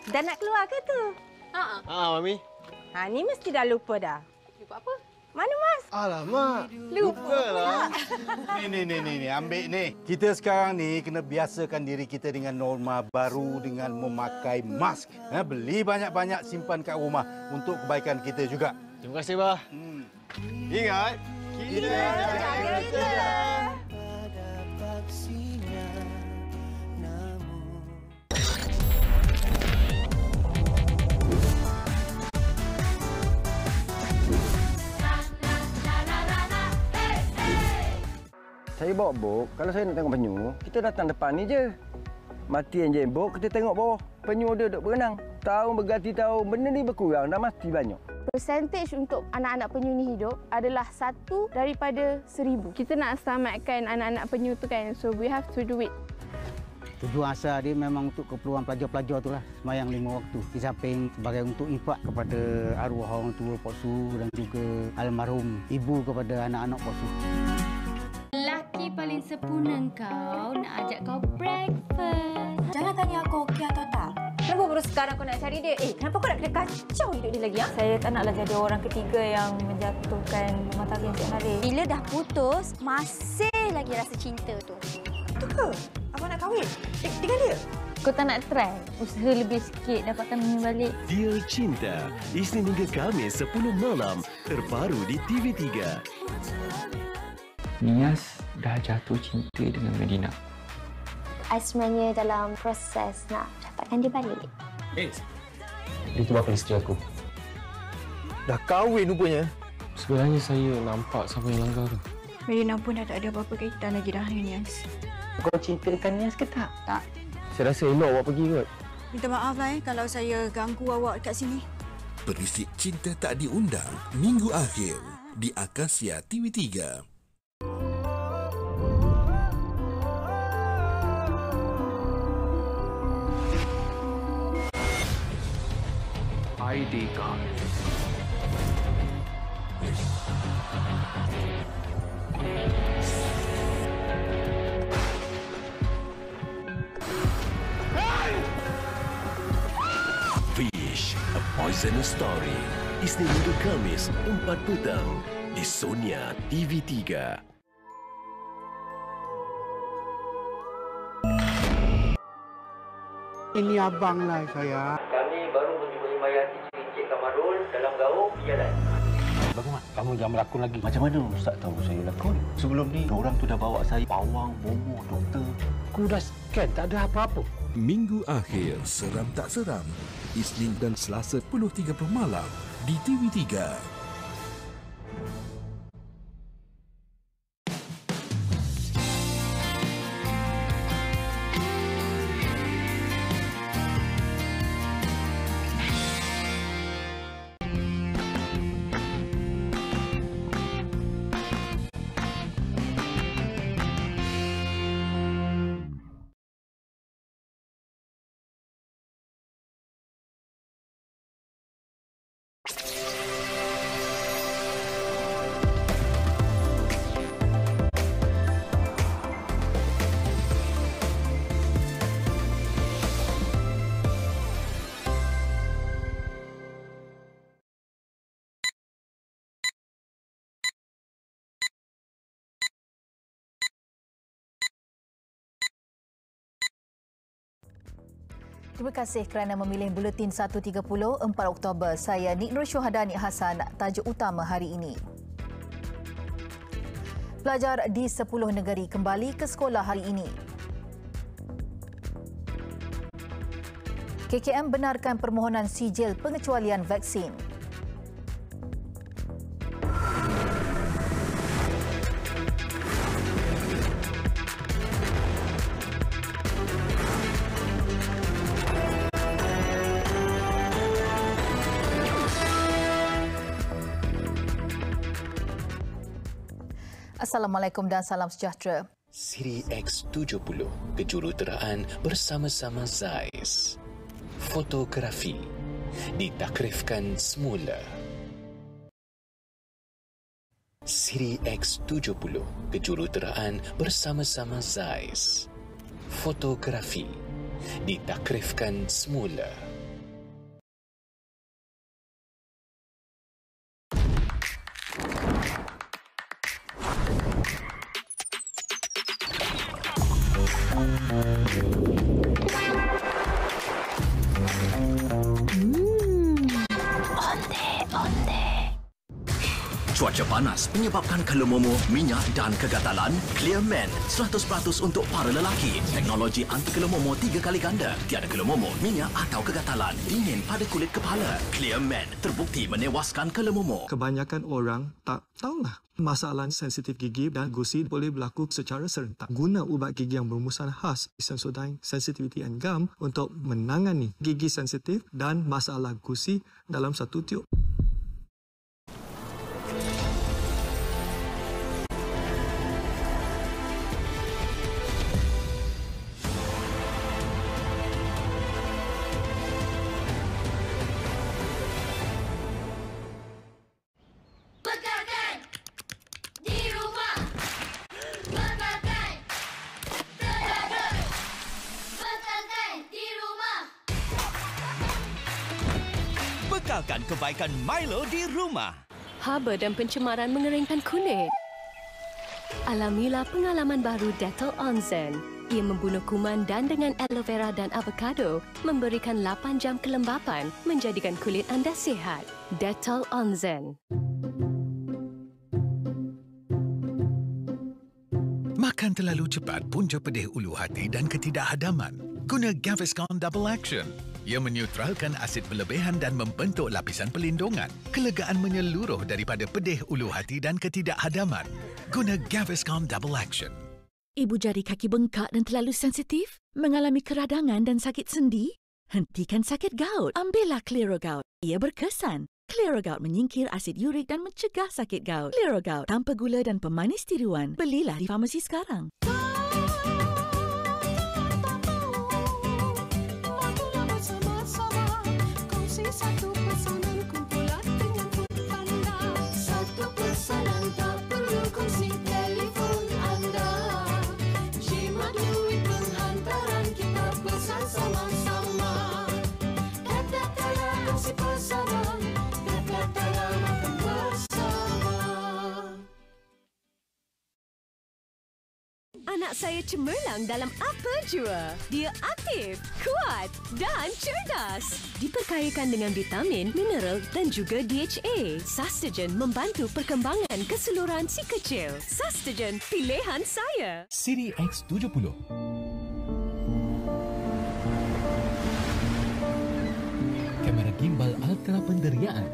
Dah nak keluar ke tu? Mami. Ni mesti dah lupa dah. Lupa apa? Mana Mas? Alamak. Lupalah. Ni, ambil ni. Kita sekarang ni kena biasakan diri kita dengan norma baru dengan memakai mask. Beli banyak-banyak, simpan kat rumah untuk kebaikan kita juga. Terima kasih, Bah. Ingat, kita Jaga kita. Saya bawa bok, kalau saya nak tengok penyu, kita datang depan ni je. Mati yang jembok, kita tengok bawah. Penyu dia duduk berenang. Tahun berganti tahun, benda ni berkurang, dah mati banyak. Persentage untuk anak-anak penyu ni hidup adalah 1 daripada 1000. Kita nak selamatkan anak-anak penyu tu kan, so we have to do it. Tujuan asal dia memang untuk keperluan pelajar-pelajar tu lah, sembahyang 5 waktu. Di samping sebagai untuk infak kepada arwah orang tua Pok Su dan juga almarhum ibu kepada anak-anak Pok Su. Lelaki paling sempurna kau nak ajak kau breakfast. Jangan tanya aku okey atau tak. Kenapa baru sekarang kau nak cari dia? Kenapa kau nak kena kacau hidup dia lagi? Saya tak naklah jadi orang ketiga yang menjatuhkan rumah tangga Encik Harith. Bila dah putus, masih lagi rasa cinta tu. Itu ke? Abang nak kahwin? Dengan dia? Kau tak nak try? Usaha lebih sikit dapatkan penyu balik. Dear Cinta, Isnin hingga Khamis 10 malam, terbaru di TV3. Nias dah jatuh cinta dengan Medina. I sebenarnya dalam proses nak dapatkan dia balik. Dia tu bakal isteri aku. dah kahwin rupanya. Sebenarnya saya nampak siapa yang langgar tu. Medina pun dah tak ada apa-apa kaitan lagi dah dengan Nias. Kau cintakan Nias ke tak? Tak. Saya rasa elok awak pergi kot. Minta maaf lah kalau saya ganggu awak kat sini. Perisik Cinta Tak Diundang, Minggu Akhir di Akasia TV3. ID card. Fish, A Poisonous Story. Isnin hingga Khamis 4 petang di Sonia TV3. Ini abang lah saya. Kami baru menjumpai mayat Encik Kamarul dalam gaung jalan. Bagaimana? Kamu jangan melakon lagi. Macam mana Ustaz tahu saya lakon? Sebelum ni, orang tu dah bawa saya pawang, bomo, doktor. Aku dah scan, tak ada apa-apa. Minggu Akhir Seram Tak Seram, Isnin dan Selasa 10.30 malam di TV3. Terima kasih kerana memilih Buletin 1.30 4 Oktober. Saya Nik Nur Syuhadani Hassan. Tajuk utama hari ini. Pelajar di 10 negeri kembali ke sekolah hari ini. KKM benarkan permohonan sijil pengecualian vaksin. Assalamualaikum dan salam sejahtera. Siri X70, kejuruteraan bersama-sama Zeiss. Fotografi ditakrifkan semula. Siri X70, kejuruteraan bersama-sama Zeiss. Fotografi ditakrifkan semula. Cuaca panas menyebabkan kelumomo, minyak dan kegatalan? Clearman 100% untuk para lelaki. Teknologi anti kelumomo 3 kali ganda. Tiada kelumomo, minyak atau kegatalan. Dingin pada kulit kepala. Clearman terbukti menewaskan kelumomo. Kebanyakan orang tak tahulah masalah sensitif gigi dan gusi boleh berlaku secara serentak. Guna ubat gigi yang berumusan khas Sensodyne Sensitivity and Gum untuk menangani gigi sensitif dan masalah gusi dalam satu tiup. Bekalkan kebaikan Milo di rumah. Haba dan pencemaran mengeringkan kulit. Alamilah pengalaman baru Dettol Onsen. Ia membunuh kuman dan dengan aloe vera dan avocado memberikan 8 jam kelembapan menjadikan kulit anda sihat. Dettol Onsen. Makan terlalu cepat punca pedih ulu hati dan ketidakhadaman. Guna Gaviscon Double Action. Ia menetralkan asid berlebihan dan membentuk lapisan pelindungan. Kelegaan menyeluruh daripada pedih ulu hati dan ketidakhadaman. Guna Gaviscon Double Action. Ibu jari kaki bengkak dan terlalu sensitif? Mengalami keradangan dan sakit sendi? Hentikan sakit gout. Ambillah Clearogout. Ia berkesan. Clearogout menyingkir asid urik dan mencegah sakit gout. Clearogout tanpa gula dan pemanis tiruan. Belilah di farmasi sekarang. Satu pesanan kumpulan dengan food panda. Satu pesanan tak perlu kongsi telefon anda. Jimat duit penghantaran kita pesan sama-sama. Kata-kata kongsi pesanan. Kata-kata makan bersama. Anak saya cemerlang dalam apa jua. Dia aktif, kuat dan cerdas. Diperkayakan dengan vitamin, mineral dan juga DHA. Sustagen membantu perkembangan keseluruhan si kecil. Sustagen, pilihan saya. Siri X70. Kamera gimbal ultra penderiaan.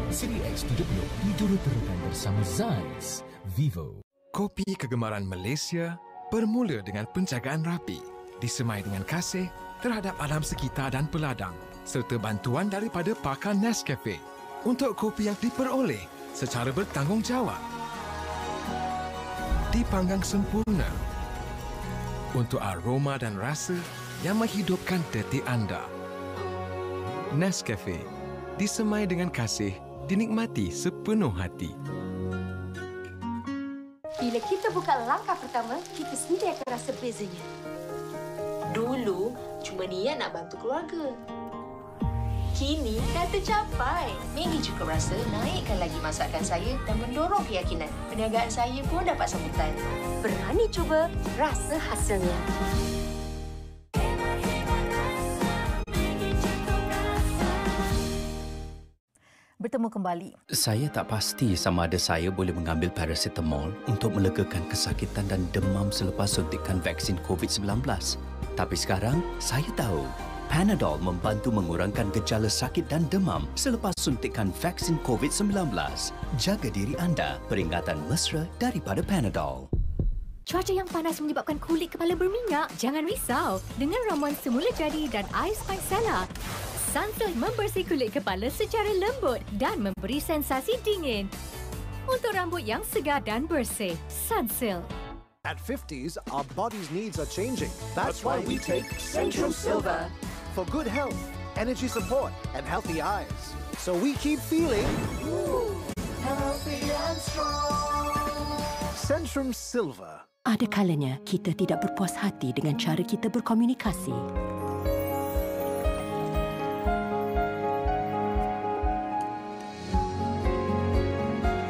Siri X70 dijuruterukan bersama Zeiss Vivo. Kopi kegemaran Malaysia bermula dengan penjagaan rapi, disemai dengan kasih terhadap alam sekitar dan peladang, serta bantuan daripada pakar Nescafe untuk kopi yang diperoleh secara bertanggungjawab. Dipanggang sempurna untuk aroma dan rasa yang menghidupkan detik anda. Nescafe, disemai dengan kasih, dinikmati sepenuh hati. Bila kita buka langkah pertama, kita sendiri akan rasa bezanya. Dulu, cuma niat nak bantu keluarga. Kini, dah tercapai. Maggie juga rasa naikkan lagi masakan saya dan mendorong keyakinan. Perniagaan saya pun dapat sambutan. Berani cuba, rasa hasilnya. Bertemu kembali. Saya tak pasti sama ada saya boleh mengambil paracetamol untuk melegakan kesakitan dan demam selepas suntikan vaksin COVID-19. Tapi sekarang, saya tahu Panadol membantu mengurangkan gejala sakit dan demam selepas suntikan vaksin COVID-19. Jaga diri anda, peringatan mesra daripada Panadol. Cuaca yang panas menyebabkan kulit kepala berminyak? Jangan risau. Dengan ramuan semula jadi dan air Spicella, Sunsilk membersih kulit kepala secara lembut dan memberi sensasi dingin. Untuk rambut yang segar dan bersih, Sunsilk. At 50s, our body's needs are changing. That's why we take Centrum Silver. For good health, energy support, and healthy eyes. So we keep feeling healthy and strong. Centrum Silver. Ada kalanya kita tidak berpuas hati dengan cara kita berkomunikasi.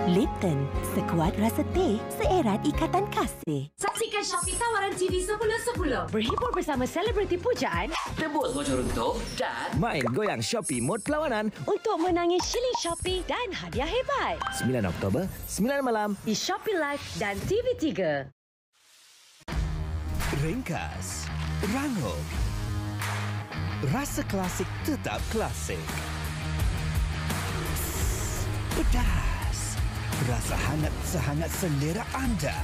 Lipton, sekuat rasa teh, seerat ikatan kasih. Saksikan Shopee tawaran TV 10-10. Berhibur bersama selebriti pujaan. Tebus bocor untung dan main goyang Shopee mod perlawanan Untuk menangi shilling Shopee dan hadiah hebat. 9 Oktober, 9 malam. Di Shopee Live dan TV3. Ringkas, rangup. Rasa klasik tetap klasik. Pedas. Rasa hangat sehangat selera anda.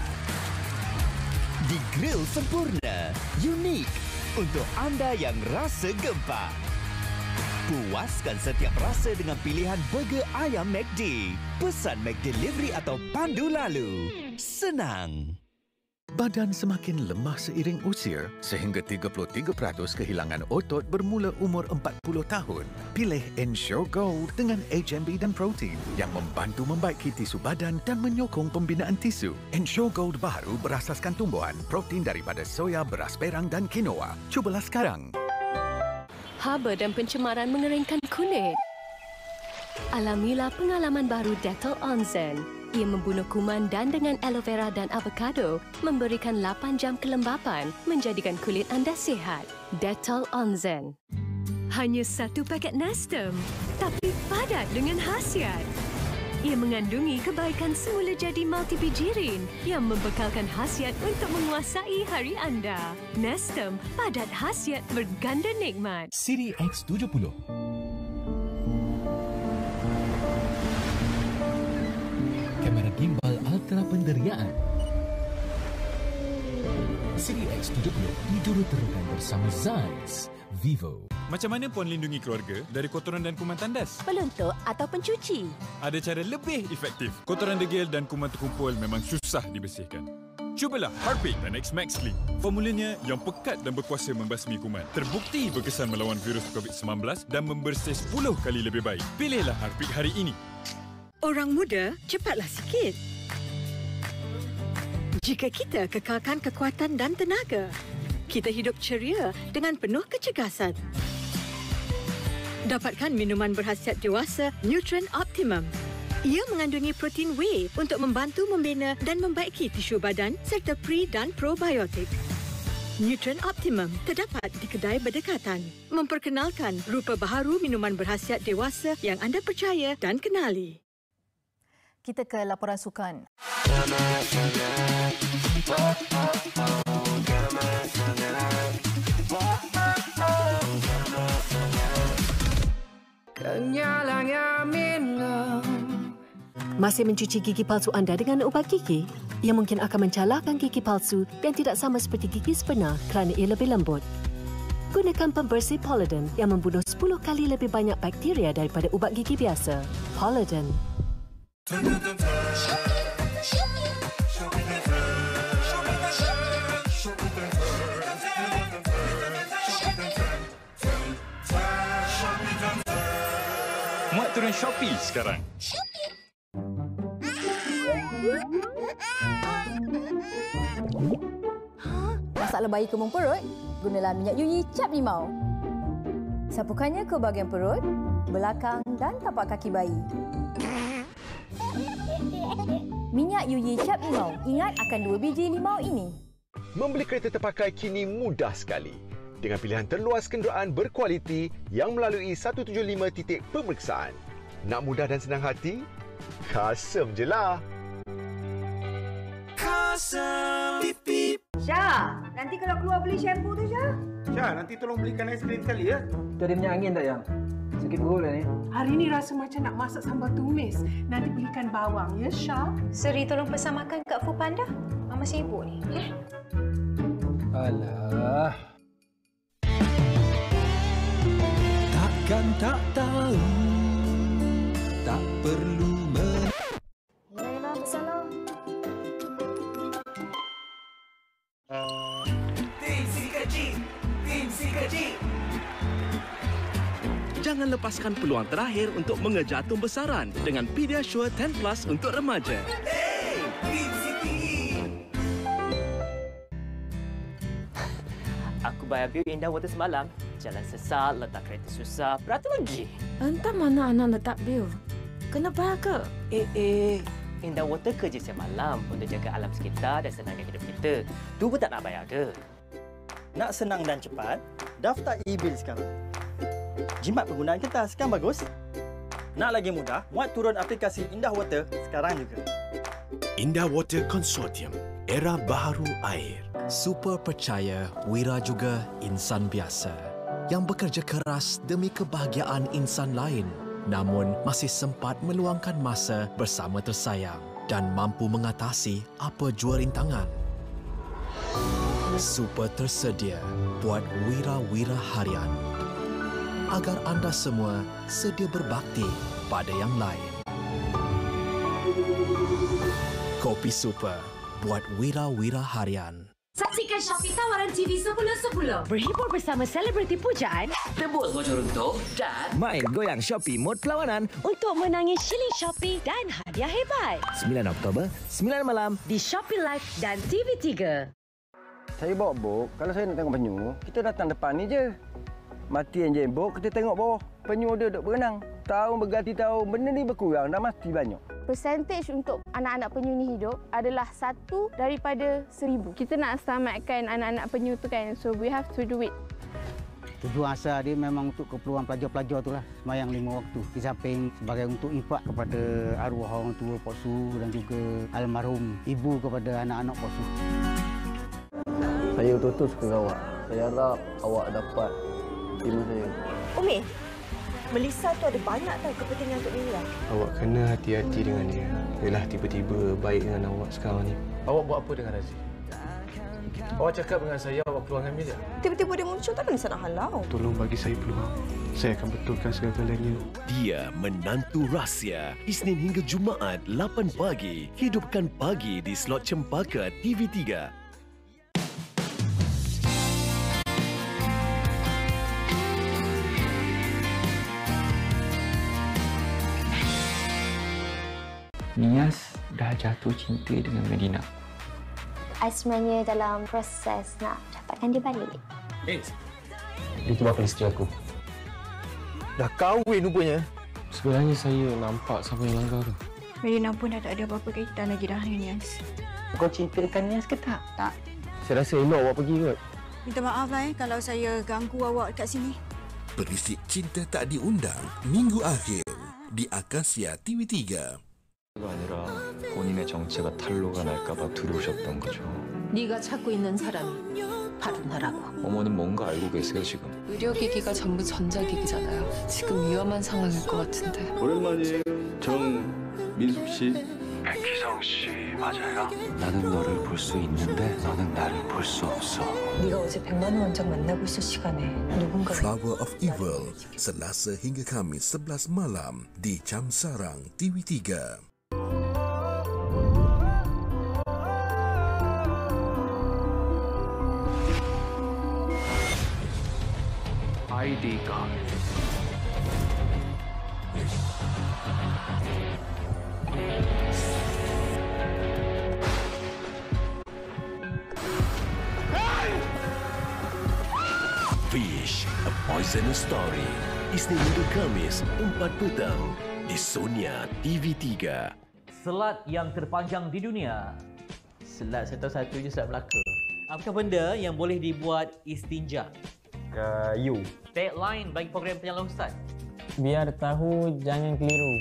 Digrill sempurna. Unik. Untuk anda yang rasa gempak. Puaskan setiap rasa dengan pilihan burger ayam McD. Pesan McDelivery atau pandu lalu. Senang. Badan semakin lemah seiring usia sehingga 33% kehilangan otot bermula umur 40 tahun. Pilih Ensure Gold dengan HMB dan protein yang membantu membaiki tisu badan dan menyokong pembinaan tisu. Ensure Gold baru berasaskan tumbuhan, protein daripada soya, beras perang dan quinoa. Cubalah sekarang. Haba dan pencemaran mengeringkan kulit. Alamilah pengalaman baru Dettol Onsen. Ia membunuh kuman dan dengan aloe vera dan avocado memberikan 8 jam kelembapan menjadikan kulit anda sihat. Dettol Onsen. Hanya 1 paket Nestum, tapi padat dengan khasiat. Ia mengandungi kebaikan semula jadi multipijirin yang membekalkan khasiat untuk menguasai hari anda. Nestum, padat khasiat berganda nikmat. Siri X70. Kamera gimbal ultra penderiaan. Siri X70 dijuruterukan bersama Zeiss Vivo. Macam mana Puan lindungi keluarga dari kotoran dan kuman tandas? Peluntuk atau pencuci? Ada cara lebih efektif. Kotoran degil dan kuman terkumpul memang susah dibersihkan. Cubalah Harpic dan X-Max Clean. Formulanya yang pekat dan berkuasa membasmi kuman. Terbukti berkesan melawan virus COVID-19 dan membersih 10 kali lebih baik. Pilihlah Harpic hari ini. Orang muda, cepatlah sikit. Jika kita kekalkan kekuatan dan tenaga, kita hidup ceria dengan penuh kecergasan. Dapatkan minuman berkhasiat dewasa Nutrient Optimum. Ia mengandungi protein whey untuk membantu membina dan membaiki tisu badan serta pre dan probiotik. Nutrient Optimum terdapat di kedai berdekatan. Memperkenalkan rupa baharu minuman berkhasiat dewasa yang anda percaya dan kenali. Kita ke laporan sukan. Masih mencuci gigi palsu anda dengan ubat gigi? Ia mungkin akan mencalahkan gigi palsu dan tidak sama seperti gigi sebenar kerana ia lebih lembut. Gunakan pembersih Polident yang membunuh 10 kali lebih banyak bakteria daripada ubat gigi biasa. Polident. Muat turun Shopee sekarang. Masalah bayi kemung perut? Gunalah minyak Yuyi Cap Limau. Sapukannya ke bahagian perut, belakang dan tapak kaki bayi. Minyak Yuyi Cap Limau. Ingat akan 2 biji limau ini. Membeli kereta terpakai kini mudah sekali. Dengan pilihan terluas kenderaan berkualiti yang melalui 175 titik pemeriksaan. Nak mudah dan senang hati? Kasem je lah. Kasem. Pip, pip. Syah, nanti kalau keluar beli shampoo tu, Syah. Syah, nanti tolong belikan aiskrim sekali ya. Tu ada minyak angin tak, Yang? Sakit perut lah ni. Hari ni rasa macam nak masak sambal tumis. Nanti belikan bawang, ya Syah? Seri tolong pesan makan kat Foodpanda. Mama sibuk ni. Ya? Alah. Takkan tak tahu, tak perlu Memang bersalah. Tim si kecil, tim si kecil. Jangan lepaskan peluang terakhir untuk mengejar tumbesaran dengan Pediasure 10 Plus untuk remaja. Hey, tim si tinggi. Aku bayar bil Indah Water semalam. Jalan sesat, letak kereta susah, beratur lagi. Entah mana anak letak bil. Kena bayar ke? Indah Water kerja semalam untuk jaga alam sekitar dan senangkan hidup kita. Tu pun tak nak bayar ke? Nak senang dan cepat, daftar e-bill sekarang. Jimat penggunaan kertas kan bagus? Nak lagi mudah, muat turun aplikasi Indah Water sekarang juga. Indah Water Consortium, era baharu air. Super percaya Wira juga insan biasa yang bekerja keras demi kebahagiaan insan lain, namun masih sempat meluangkan masa bersama tersayang dan mampu mengatasi apa jua rintangan. Super tersedia buat wira-wira harian agar anda semua sedia berbakti pada yang lain. Kopi Super buat wira-wira harian. Saksikan Shopee tawaran TV 10-10. Berhibur bersama selebriti pujaan. Tebus bocor untung dan Main goyang Shopee mod perlawanan Untuk menangi shilling Shopee dan hadiah hebat. 9 Oktober, 9 malam Di Shopee Live dan TV3. Saya bawa bok, kalau saya nak tengok penyu, kita datang depan ni je. Mati yang jembok, kita tengok bawah. Penyu dia duduk berenang. Tahun berganti tahun, benda ni berkurang, dah mati banyak. Persentage untuk anak-anak penyu ni hidup adalah 1 daripada 1000. Kita nak selamatkan anak-anak penyu tu kan, so we have to do it. Tujuan asal dia memang untuk keperluan pelajar-pelajar tu lah, semayang 5 waktu. Di samping sebagai untuk infak kepada arwah orang tua Pok Su dan juga almarhum ibu kepada anak-anak Pok Su. Saya betul-betul suka awak. Saya harap awak dapat ilmu saya. Umi, Melissa tu ada banyak tahu kepentingan untuk Mira. Awak kena hati-hati dengan dia. Yalah tiba-tiba baik dengan awak sekarang ni. Awak buat apa dengan Razi? Awak cakap dengan saya awak keluar dengan Mira. Tiba-tiba dia muncul, takkan bisa nak halau. Tolong bagi saya peluang. Saya akan betulkan segala-galanya. Dia Menantu Rahsia. Isnin hingga Jumaat 8 pagi. Hidupkan pagi di slot Cempaka TV3. Nias dah jatuh cinta dengan Medina. I sebenarnya dalam proses nak dapatkan dia balik. Itu bakal isteri aku. Dah kahwin rupanya. Sebenarnya saya nampak siapa yang langgar tu. Medina pun dah tak ada apa-apa kaitan lagi dah dengan Nias. Kau cintakan Nias ke tak? Tak. Saya rasa elok awak pergi kot. Minta maaf lah kalau saya ganggu awak kat sini. Berisik cinta tak diundang, minggu akhir di Akasia TV3. 아니라 본인의 정체가 탄로가 날까봐 두려우셨던 거죠. 네가 찾고 있는 사람이 바로 나라고. 어머는 뭔가 알고 계세요 지금. 의료기기가 전부 전자기기잖아요. 지금 위험한 상황일 것 같은데. 오랜만이에요. 정민숙 씨. 백희성 씨 맞아요? 나는 너를 볼 수 있는데 너는 나를 볼 수 없어. 네가 어제 100만 원 원장 만나고 있을 시간에 누군가. Flower of Evil, Selasa hingga Khamis 11 malam di Jam Sarang TV3. ID card. Fish, A Poisonous Story. Isnin hingga Khamis, 4 petang di Sonia TV3. Selat yang terpanjang di dunia. Selat satu-satunya selat Melaka. Apakah benda yang boleh dibuat istinja? Kayu. Tagline bagi program Penyalon Ustaz. Biar tahu jangan keliru.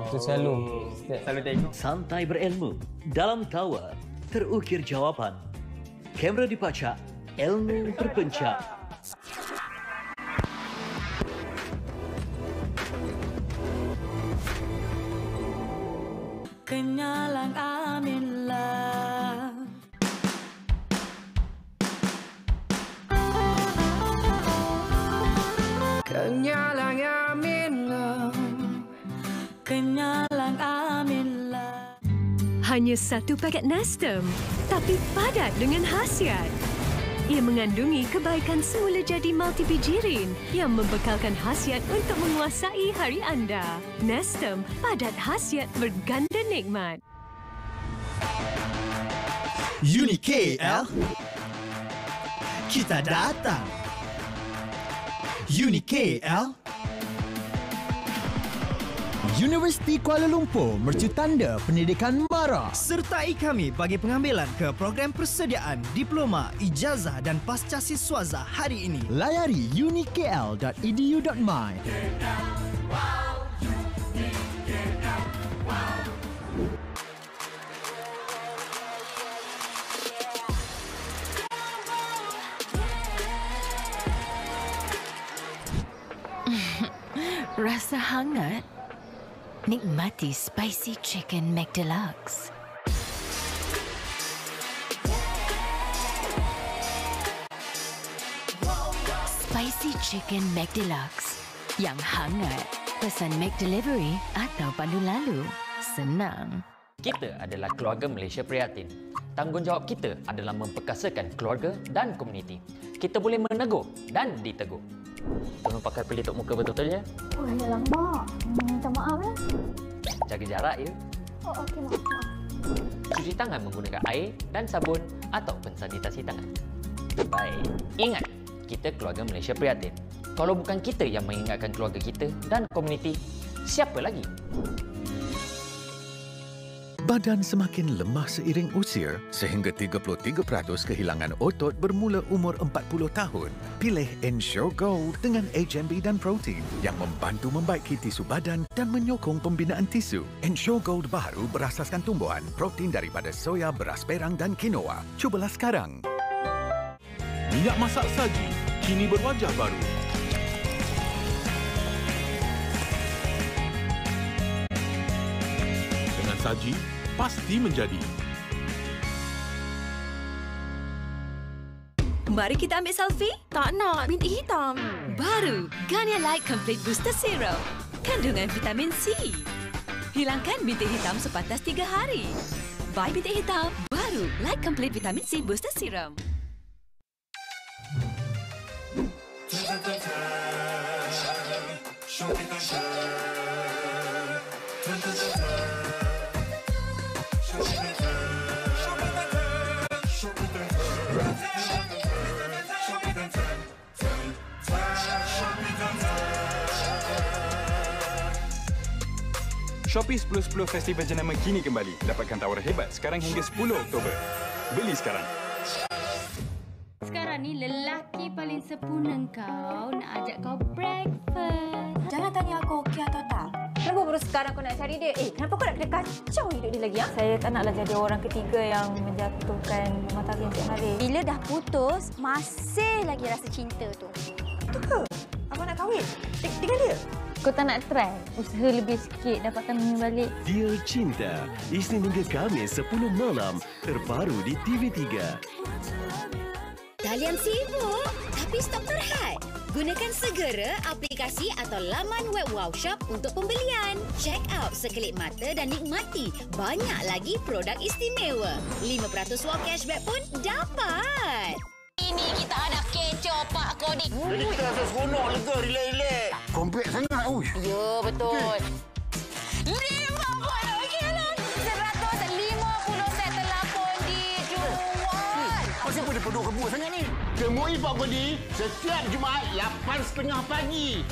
Itu selalu. Selalu tengok. Santai berilmu. Dalam tawa, terukir jawapan. Kamera dipacak, ilmu terpencak. Kenyalang aminlah. Kenyalang aminlah. Kenyalang aminlah. Hanya satu paket Nestum, tapi padat dengan khasiat. Ia mengandungi kebaikan semula jadi multipijirin yang membekalkan khasiat untuk menguasai hari anda. Nestum, padat khasiat berganda nikmat. Uni KL, kita datang. Uni KL, Universiti Kuala Lumpur mercutanda pendidikan MARA. Sertai kami bagi pengambilan ke program persediaan diploma, ijazah dan pasca siswaza hari ini. Layari unikl.edu.my. Rasa hangat? Nikmati Spicy Chicken McDeluxe. Spicy Chicken McDeluxe. Yang hangat. Pesan McDelivery atau pandu lalu. Senang. Kita adalah keluarga Malaysia Prihatin. Tanggungjawab kita adalah memperkasakan keluarga dan komuniti. Kita boleh menegur dan ditegur. Tolong pakai pelitup muka betul-betul ya. Oh, ya lama. Minta maaf ya. Jaga jarak ya. Oh, okey, maaf. Cuci tangan menggunakan air dan sabun ataupun sanitasi tangan. Baik. Ingat, kita keluarga Malaysia Prihatin. Kalau bukan kita yang mengingatkan keluarga kita dan komuniti, siapa lagi? Badan semakin lemah seiring usia sehingga 33% kehilangan otot bermula umur 40 tahun. Pilih Ensure Gold dengan HMB dan protein yang membantu membaiki tisu badan dan menyokong pembinaan tisu. Ensure Gold baru berasaskan tumbuhan, protein daripada soya, beras perang dan quinoa. Cubalah sekarang. Minyak masak saji kini berwajah baru. Dengan saji pasti menjadi. Mari kita ambil selfie? Tak nak, bintik hitam. Baru Garnier Light Complete Booster Serum. Kandungan vitamin C. Hilangkan bintik hitam sepantas 3 hari. Buy bintik hitam. Baru Light Complete Vitamin C Booster Serum. Shopee 10.10 Festival Jenama kini kembali. Dapatkan tawaran hebat sekarang hingga 10 Oktober. Beli sekarang. Sekarang ni lelaki paling sempurna kau nak ajak kau breakfast. Jangan tanya aku okey atau tak. Kenapa baru sekarang kau nak cari dia? Kenapa kau nak kena kacau hidup dia lagi? Saya tak naklah jadi orang ketiga yang menjatuhkan rumah tangga setiap hari. Bila dah putus, masih lagi rasa cinta tu. Betul ke? Abang nak kahwin? Dengan dia? Kau tak nak try? Usaha lebih sikit dapatkan Mimi balik. Dear Cinta, Isnin hingga Khamis 10 malam, terbaru di TV3. Kalian sibuk tapi stok terhad? Gunakan segera aplikasi atau laman web Wowshop untuk pembelian. Check out sekelip mata dan nikmati banyak lagi produk istimewa. 5% wang cashback pun dapat. Ini kita hadap kecoh Pak Kodik. Jadi kita rasa seronok, lega, relax. Komplek sangat. Ya, betul. 50 kilan. 150 set telapon dijual. Kenapa dia peduk kebun sangat ni? Temui Pak Kodik setiap Jumaat 8.30 pagi.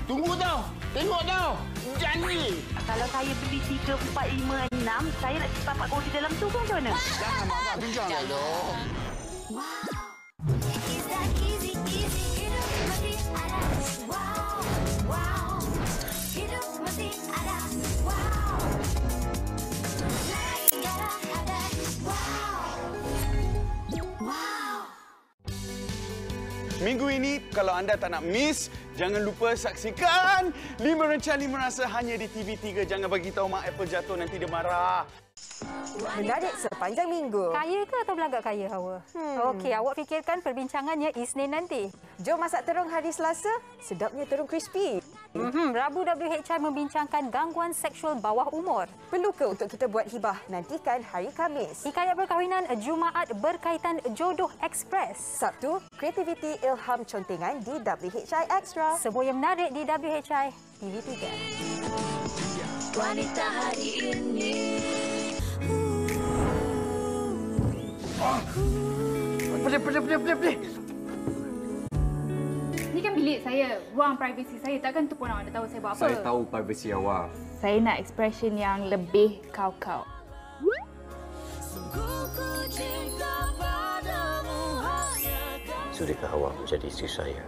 Tunggu tau. Tengok tau. Janji. Kalau saya beli 3, 4, 5, 6, saya nak simpan Pak Kodik dalam tu macam mana? Jangan marah, bincang. Minggu ini, kalau anda tak nak miss, jangan lupa saksikan 5 Rencana 5 Rasa hanya di TV3. Jangan bagi tahu Mak Apple jatuh, nanti dia marah. Menarik sepanjang minggu. Kaya ke atau belagak kaya, Hawa? Okey, awak fikirkan perbincangannya Isnin nanti. Jom masak terung hari Selasa, sedapnya terung crispy. Rabu WHI membincangkan gangguan seksual bawah umur. Perlu ke untuk kita buat hibah? Nantikan hari Khamis. Hikayat perkahwinan Jumaat berkaitan jodoh ekspres. Sabtu, kreativiti ilham contengan di WHI Extra. Semua yang menarik di WHI TV3. Wanita hari ini. Pedih. Ni kan bilik saya, ruang privasi saya. Takkan tu pun awak dah tahu saya buat apa. Saya tahu privasi awak. Saya nak expression yang lebih kau-kau. Sudahkah awak menjadi isteri saya?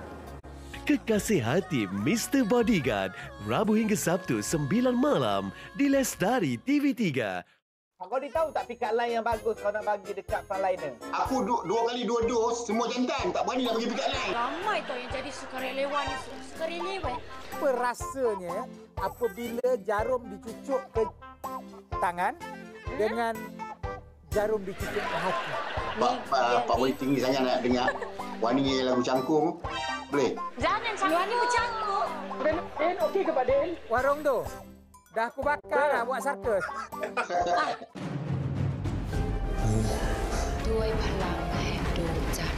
Kekasih Hati Mr. Bodyguard, Rabu hingga Sabtu 9 malam di Lestari TV3. Kau tahu tak pick up line yang bagus kau nak bagi dekat frontliner? Aku 2 kali 2 dos, semua jantan. Tak berani nak bagi pick up line. Ramai tau yang jadi sukarelawan ni. Sukarelawan. Apa rasanya apabila jarum dicucuk ke tangan dengan jarum dicucuk ke hati? Pak Wali tinggi sangat nak dengar Wani lagu cangkung. Boleh? Jangan cangkung. Wani bercangkung. Den, okey ke Pak Den? Warung tu. Dah aku bakar lah buat sarkas. Đuôi palang hay đồ chặt.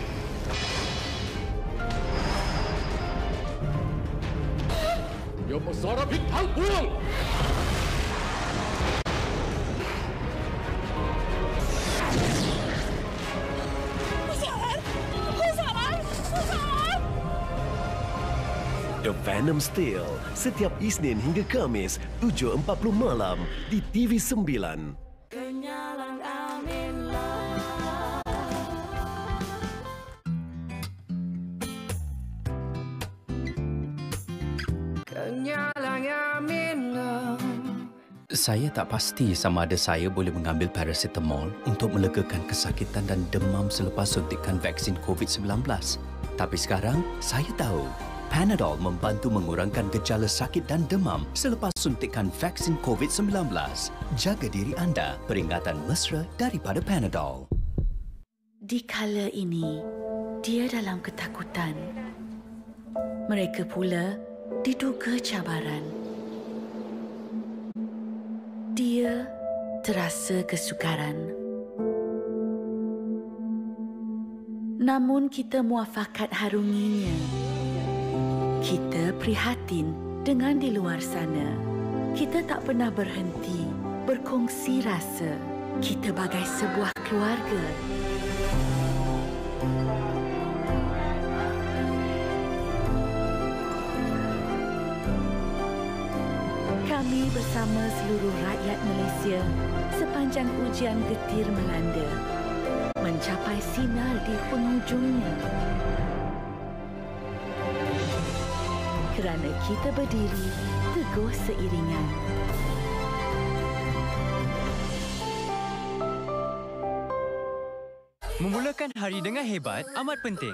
Yo pesara pit hang puang. The Venom Steel setiap Isnin hingga Khamis 7.40 malam di TV9. Kenyalang aminlah. Kenyalang aminlah. Saya tak pasti sama ada saya boleh mengambil paracetamol untuk melegakan kesakitan dan demam selepas suntikan vaksin COVID-19. Tapi sekarang saya tahu Panadol membantu mengurangkan gejala sakit dan demam selepas suntikan vaksin COVID-19. Jaga diri anda, peringatan mesra daripada Panadol. Di kala ini, dia dalam ketakutan. Mereka pula diduga cabaran. Dia terasa kesukaran. Namun kita muafakat harunginya. Kita prihatin dengan di luar sana. Kita tak pernah berhenti berkongsi rasa. Kita bagai sebuah keluarga. Kami bersama seluruh rakyat Malaysia sepanjang ujian getir melanda mencapai sinar di penghujungnya. Kerana kita berdiri teguh seiringan. Memulakan hari dengan hebat amat penting.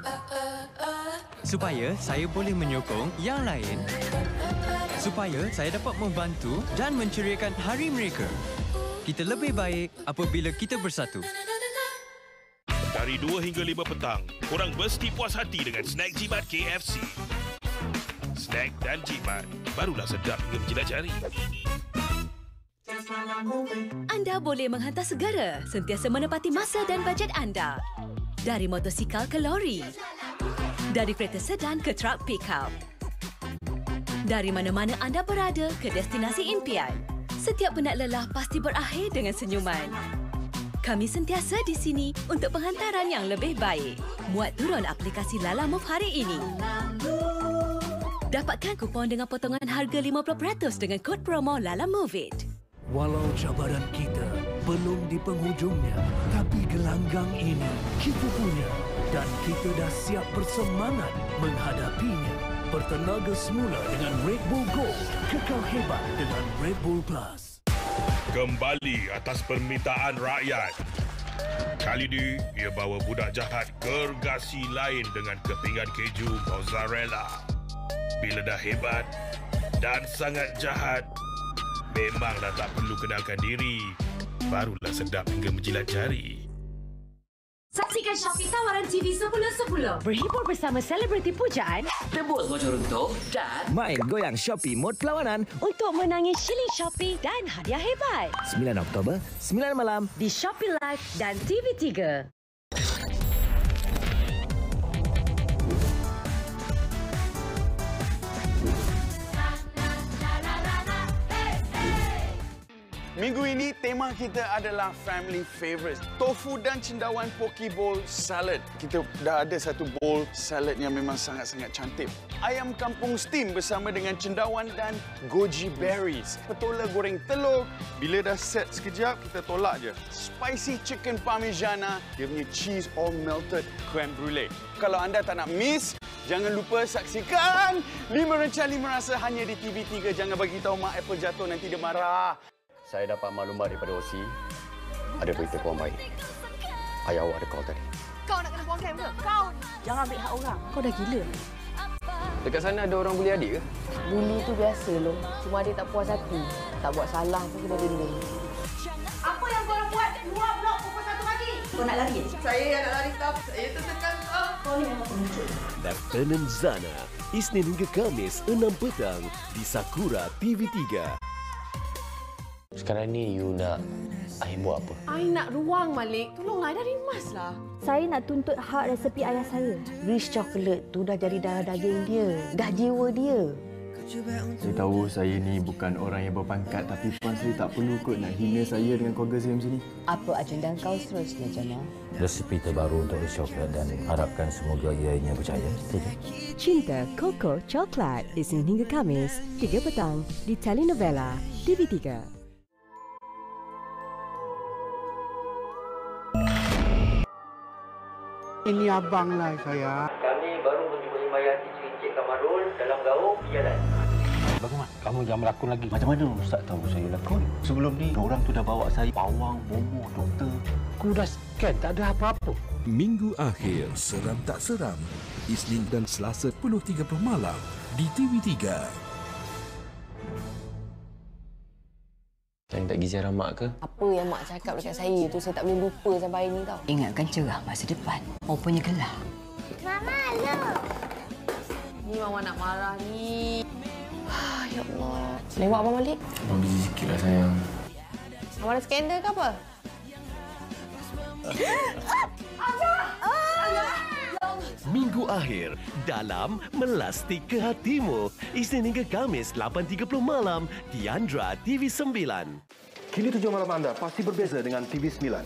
Supaya saya boleh menyokong yang lain. Supaya saya dapat membantu dan menceriakan hari mereka. Kita lebih baik apabila kita bersatu. Dari 2 hingga 5 petang, korang mesti puas hati dengan snack jimat KFC. Snack dan jimat barulah sedap hingga menjilat jari. Anda boleh menghantar segera sentiasa menepati masa dan bajet anda. Dari motosikal ke lori. Dari kereta sedan ke truk pick-up. Dari mana-mana anda berada ke destinasi impian. Setiap penat lelah pasti berakhir dengan senyuman. Kami sentiasa di sini untuk penghantaran yang lebih baik. Muat turun aplikasi Lala Move hari ini. Dapatkan kupon dengan potongan harga 50% dengan kod promo Lala Move It. Walau cabaran kita belum di penghujungnya, tapi gelanggang ini kita punya dan kita dah siap bersemangat menghadapinya. Bertenaga semula dengan Red Bull Gold, kekal hebat dengan Red Bull Plus. Kembali atas permintaan rakyat. Kali ini, ia bawa budak jahat gergasi lain dengan kepingan keju mozzarella. Bila dah hebat dan sangat jahat, memanglah tak perlu kenalkan diri. Barulah sedap hingga menjilat jari. Saksikan Shopee tawaran TV 10-10. Berhibur bersama selebriti pujaan. Tebus bocor untung dan main goyang Shopee mod perlawanan untuk menangi shilling Shopee dan hadiah hebat. 9 Oktober, 9 malam di Shopee Live dan TV3. Minggu ini tema kita adalah family favorites. Tofu dan cendawan poke bowl salad. Kita dah ada satu bowl salad yang memang sangat-sangat cantik. Ayam kampung steam bersama dengan cendawan dan goji berries. Petola goreng telur. Bila dah set sekejap, kita tolak je. Spicy chicken parmigiana. Dia punya cheese all melted creme brulee. Kalau anda tak nak miss, jangan lupa saksikan 5 Rencah 5 Rasa hanya di TV3. Jangan bagi tahu mak Apple jatuh, nanti dia marah. Saya dapat maklumat daripada OC. Ada berita kurang baik. Ayah awak ada call tadi. Kau nak kena buang camp ke? Kau jangan ambil hak orang. Kau dah gila. Dekat sana ada orang bully adik ke? Bully tu biasa loh. Cuma adik tak puas hati. Tak buat salah pun kena denda. Apa yang korang buat? Luar blok pukul 1 pagi. Kau nak lari? Saya yang nak lari, Staf. Saya tertekan, Staf. Kau ni memang pengecut. Lieutenant Zana, Isnin hingga Khamis 6 petang di Sakura TV3. Sekarang ni you nak I buat apa? I nak ruang, Malik. Tolonglah, dah rimas lah. Saya nak tuntut hak resepi ayah saya. Rich chocolate tu dah jadi darah daging dia. Dah jiwa dia. Saya tahu saya ni bukan orang yang berpangkat, tapi Puan Sri tak perlu kot nak hina saya dengan keluarga saya macam ni. Apa agenda kau seterusnya, Jana? Resipi terbaru untuk rich coklat dan harapkan semoga ianya percaya. Cinta Koko Coklat, Isnin hingga Khamis, 3 petang di telenovela TV3. Ini abanglah saya. Kami baru menjumpai mayat Encik Kamarul dalam gaung jalan. Bagaimana? Kamu jangan berlakon lagi. Macam mana Ustaz tahu saya lakon? Sebelum ni, orang tu dah bawa saya pawang, bomo, doktor. Aku dah scan, tak ada apa-apa. Minggu akhir seram tak seram. Isnin dan Selasa 10.30 malam di TV3. Yang tak pergi ziarah mak ke? Apa yang mak cakap dekat saya tu, saya tak boleh lupa sampai hari ni tau. Ingatkan cerah masa depan. Rupanya gelap. Mama, look. Ni Mama nak marah ni. Ya Allah. Lewat Abang Malik? Abang busy sikit lah sayang. Abang ada skandal ke apa? Minggu akhir dalam Melastik ke Hatimu. Isnin hingga Khamis 8.30 malam di Andra TV9. Kini tujuan malam anda pasti berbeza dengan TV9.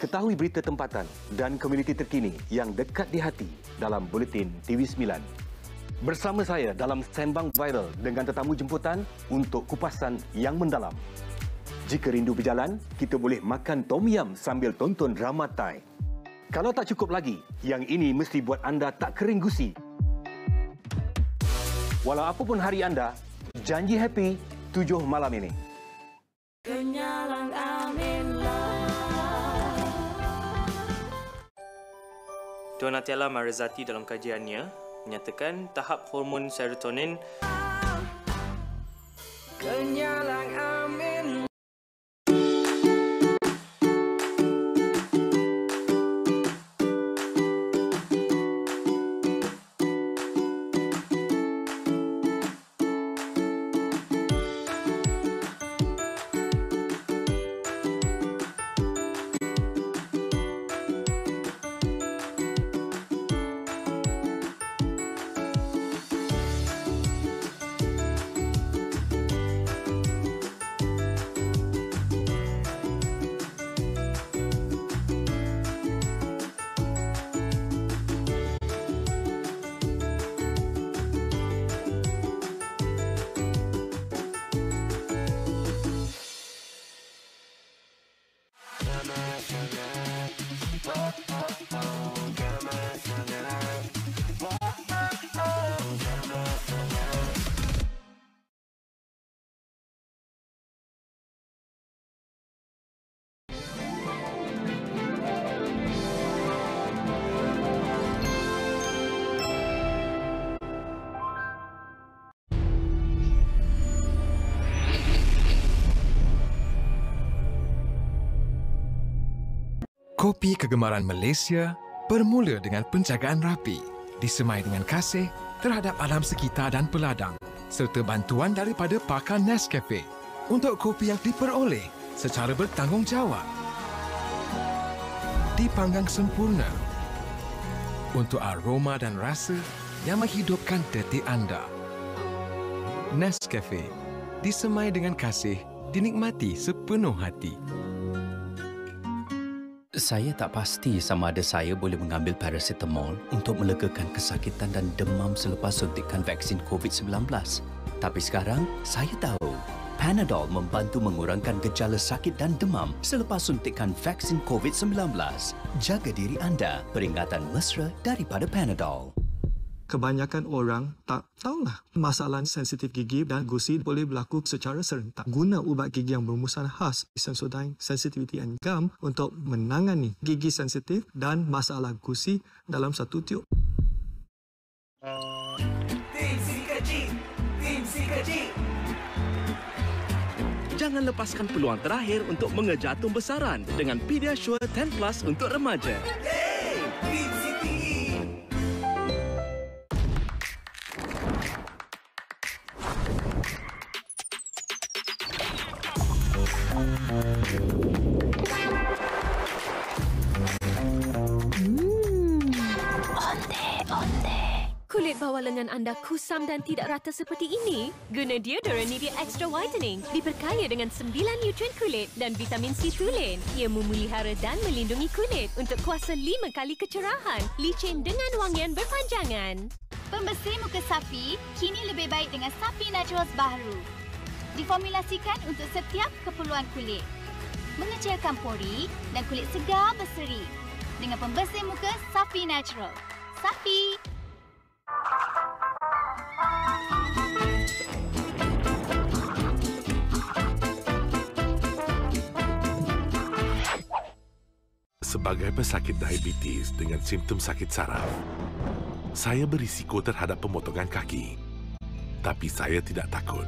Ketahui berita tempatan dan komuniti terkini yang dekat di hati dalam Buletin TV9. Bersama saya dalam Sembang Viral dengan tetamu jemputan untuk kupasan yang mendalam. Jika rindu berjalan, kita boleh makan tom yum sambil tonton drama Thai. Kalau tak cukup lagi, yang ini mesti buat anda tak kering gusi. Walau apapun hari anda, janji happy 7 malam ini. Kenyalang aminlah. Donatella Marzati dalam kajiannya menyatakan tahap hormon serotonin Kenyalang amin. Kopi kegemaran Malaysia bermula dengan penjagaan rapi, disemai dengan kasih terhadap alam sekitar dan peladang, serta bantuan daripada pakar Nescafe untuk kopi yang diperoleh secara bertanggungjawab. Dipanggang sempurna untuk aroma dan rasa yang menghidupkan detik anda. Nescafe, disemai dengan kasih, dinikmati sepenuh hati. Saya tak pasti sama ada saya boleh mengambil paracetamol untuk melegakan kesakitan dan demam selepas suntikan vaksin COVID-19. Tapi sekarang, saya tahu Panadol membantu mengurangkan gejala sakit dan demam selepas suntikan vaksin COVID-19. Jaga diri anda, peringatan mesra daripada Panadol. Kebanyakan orang tak tahulah masalah sensitif gigi dan gusi boleh berlaku secara serentak. Guna ubat gigi yang berumusan khas Sensodyne Sensitivity and Gum untuk menangani gigi sensitif dan masalah gusi dalam satu tiup. Tim Sikaji, Tim Sikaji. Jangan lepaskan peluang terakhir untuk mengejar tumbuh besaran dengan Pediasure 10 Plus untuk remaja. Hey, Tim Sikaji. Kulit bawah lengan anda kusam dan tidak rata seperti ini? Guna deodorant Nivea Extra Whitening. Diperkaya dengan 9 nutrien kulit dan vitamin C tulen. Ia memelihara dan melindungi kulit untuk kuasa 5 kali kecerahan, licin dengan wangian berpanjangan. Pembersih muka Safi kini lebih baik dengan Safi Naturals baru. Diformulasikan untuk setiap keperluan kulit. Mengecilkan pori dan kulit segar berseri. Dengan pembersih muka Safi Natural. Safi. Sebagai pesakit diabetes dengan simptom sakit saraf, saya berisiko terhadap pemotongan kaki. Tapi saya tidak takut.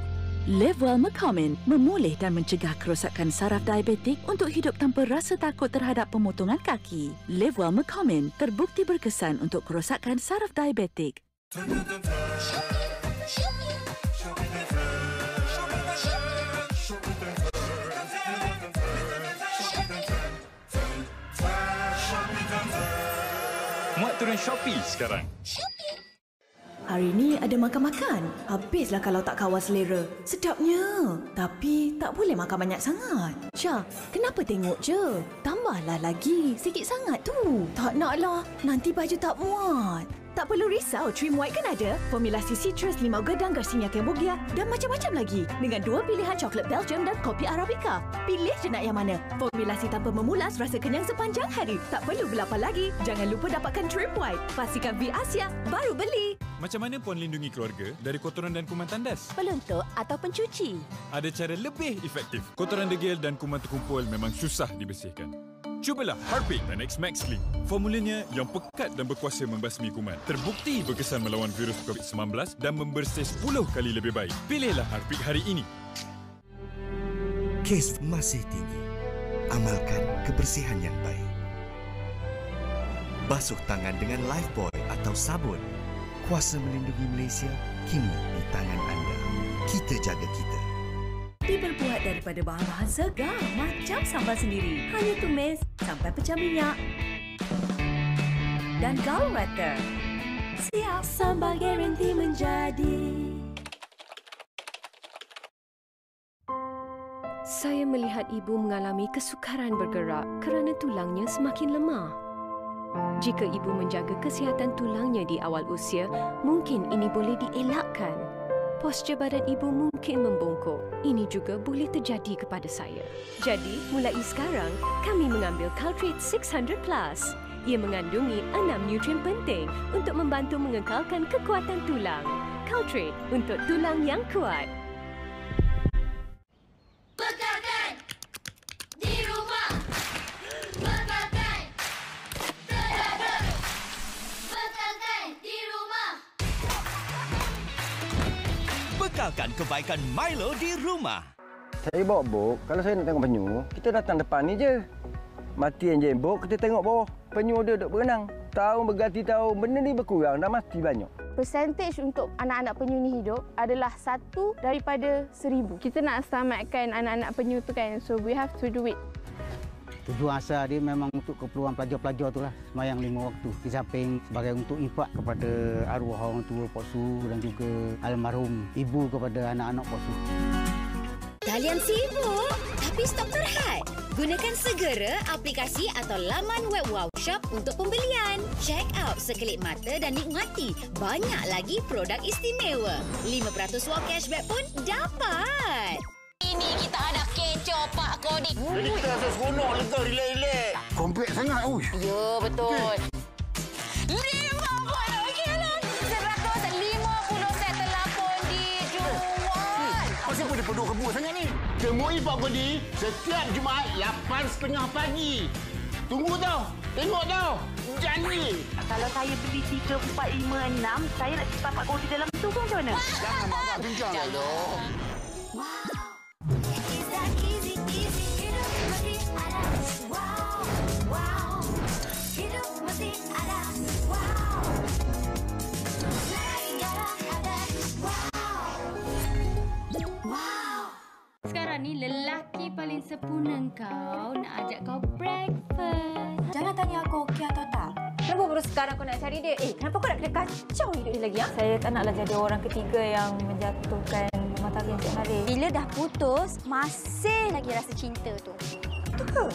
Livewell Mecomin memulih dan mencegah kerosakan saraf diabetik untuk hidup tanpa rasa takut terhadap pemotongan kaki. Livewell Mecomin terbukti berkesan untuk kerosakan saraf diabetik. Muat turun Shopee sekarang. Hari ni ada makan-makan. Habislah kalau tak kawal selera. Sedapnya. Tapi tak boleh makan banyak sangat. Syah, kenapa tengok je? Tambahlah lagi. Sikit sangat tu. Tak naklah. Nanti baju tak muat. Tak perlu risau, Trim White kan ada. Formulasi citrus, limau gedang, Garcinia Cambogia dan macam-macam lagi. Dengan 2 pilihan coklat Belgium dan kopi Arabica. Pilih je nak yang mana. Formulasi tanpa memulas, rasa kenyang sepanjang hari. Tak perlu berlapar lagi. Jangan lupa dapatkan Trim White. Pastikan V Asia baru beli. Macam mana puan lindungi keluarga dari kotoran dan kuman tandas? Peluntuk atau pencuci? Ada cara lebih efektif. Kotoran degil dan kuman terkumpul memang susah dibersihkan. Cubalah Harpic Tenex Max Clean. Formulanya yang pekat dan berkuasa membasmi kuman. Terbukti berkesan melawan virus COVID-19 dan membersih 10 kali lebih baik. Pilihlah Harpic hari ini. Kes masih tinggi. Amalkan kebersihan yang baik. Basuh tangan dengan Lifebuoy atau sabun. Kuasa melindungi Malaysia kini di tangan anda. Kita jaga kita. Diperbuat daripada bahan-bahan segar macam sambal sendiri. Hanya tumis sampai pecah minyak. Dan gaul rata. Siap sambal garanti menjadi. Saya melihat ibu mengalami kesukaran bergerak kerana tulangnya semakin lemah. Jika ibu menjaga kesihatan tulangnya di awal usia, mungkin ini boleh dielakkan. Postur badan ibu mungkin membongkok. Ini juga boleh terjadi kepada saya. Jadi, mulai sekarang, kami mengambil Caltrate 600 Plus. Ia mengandungi 6 nutrien penting untuk membantu mengekalkan kekuatan tulang. Caltrate untuk tulang yang kuat. Bekalkan di rumah. Bekalkan tenaga. Bekalkan di rumah. Bekalkan kebaikan Milo di rumah. Saya bawa bok, kalau saya nak tengok penyu, kita datang depan ni je. Mati yang jembok, kita tengok bawah. Penyu dia duduk berenang. Tahun berganti tahun, benda ni berkurang, dah mati banyak. Persentage untuk anak-anak penyu ni hidup adalah 1 daripada 1000. Kita nak selamatkan anak-anak penyu tu kan, so we have to do it. Tujuan asal dia memang untuk keperluan pelajar-pelajar tu lah, semayang 5 waktu. Di samping sebagai untuk infak kepada arwah orang tua Pok Su dan juga almarhum ibu kepada anak-anak Pok Su. Kalian sibuk tapi stok terhad? Gunakan segera aplikasi atau laman web Wowshop untuk pembelian. Check out sekelip mata dan nikmati banyak lagi produk istimewa. 5% wall cashback pun dapat. Ini kita ada kecoh Pak Kodik. Jadi kita rasa seronok, lega, relax. Komplek sangat. Ya, betul. 50 kilan. 150 set telapon dijual. Kenapa dia penuh kebut sangat ni? Temui Pak Kodi setiap Jumaat 8.30 pagi. Tunggu tau. Tengok tau. Janji. Kalau saya beli 3, 4, 5, 6, saya nak simpan Pak Kodi dalam tu pun macam mana? Jangan mak bincang. Sekarang ni lelaki paling sempurna kau nak ajak kau breakfast. Jangan tanya aku okey atau tak. Kenapa baru sekarang kau nak cari dia? Kenapa kau nak kena kacau hidup dia lagi? Saya tak naklah jadi orang ketiga yang menjatuhkan rumah tangga yang setiap hari. Bila dah putus, masih lagi rasa cinta tu. Betul ke?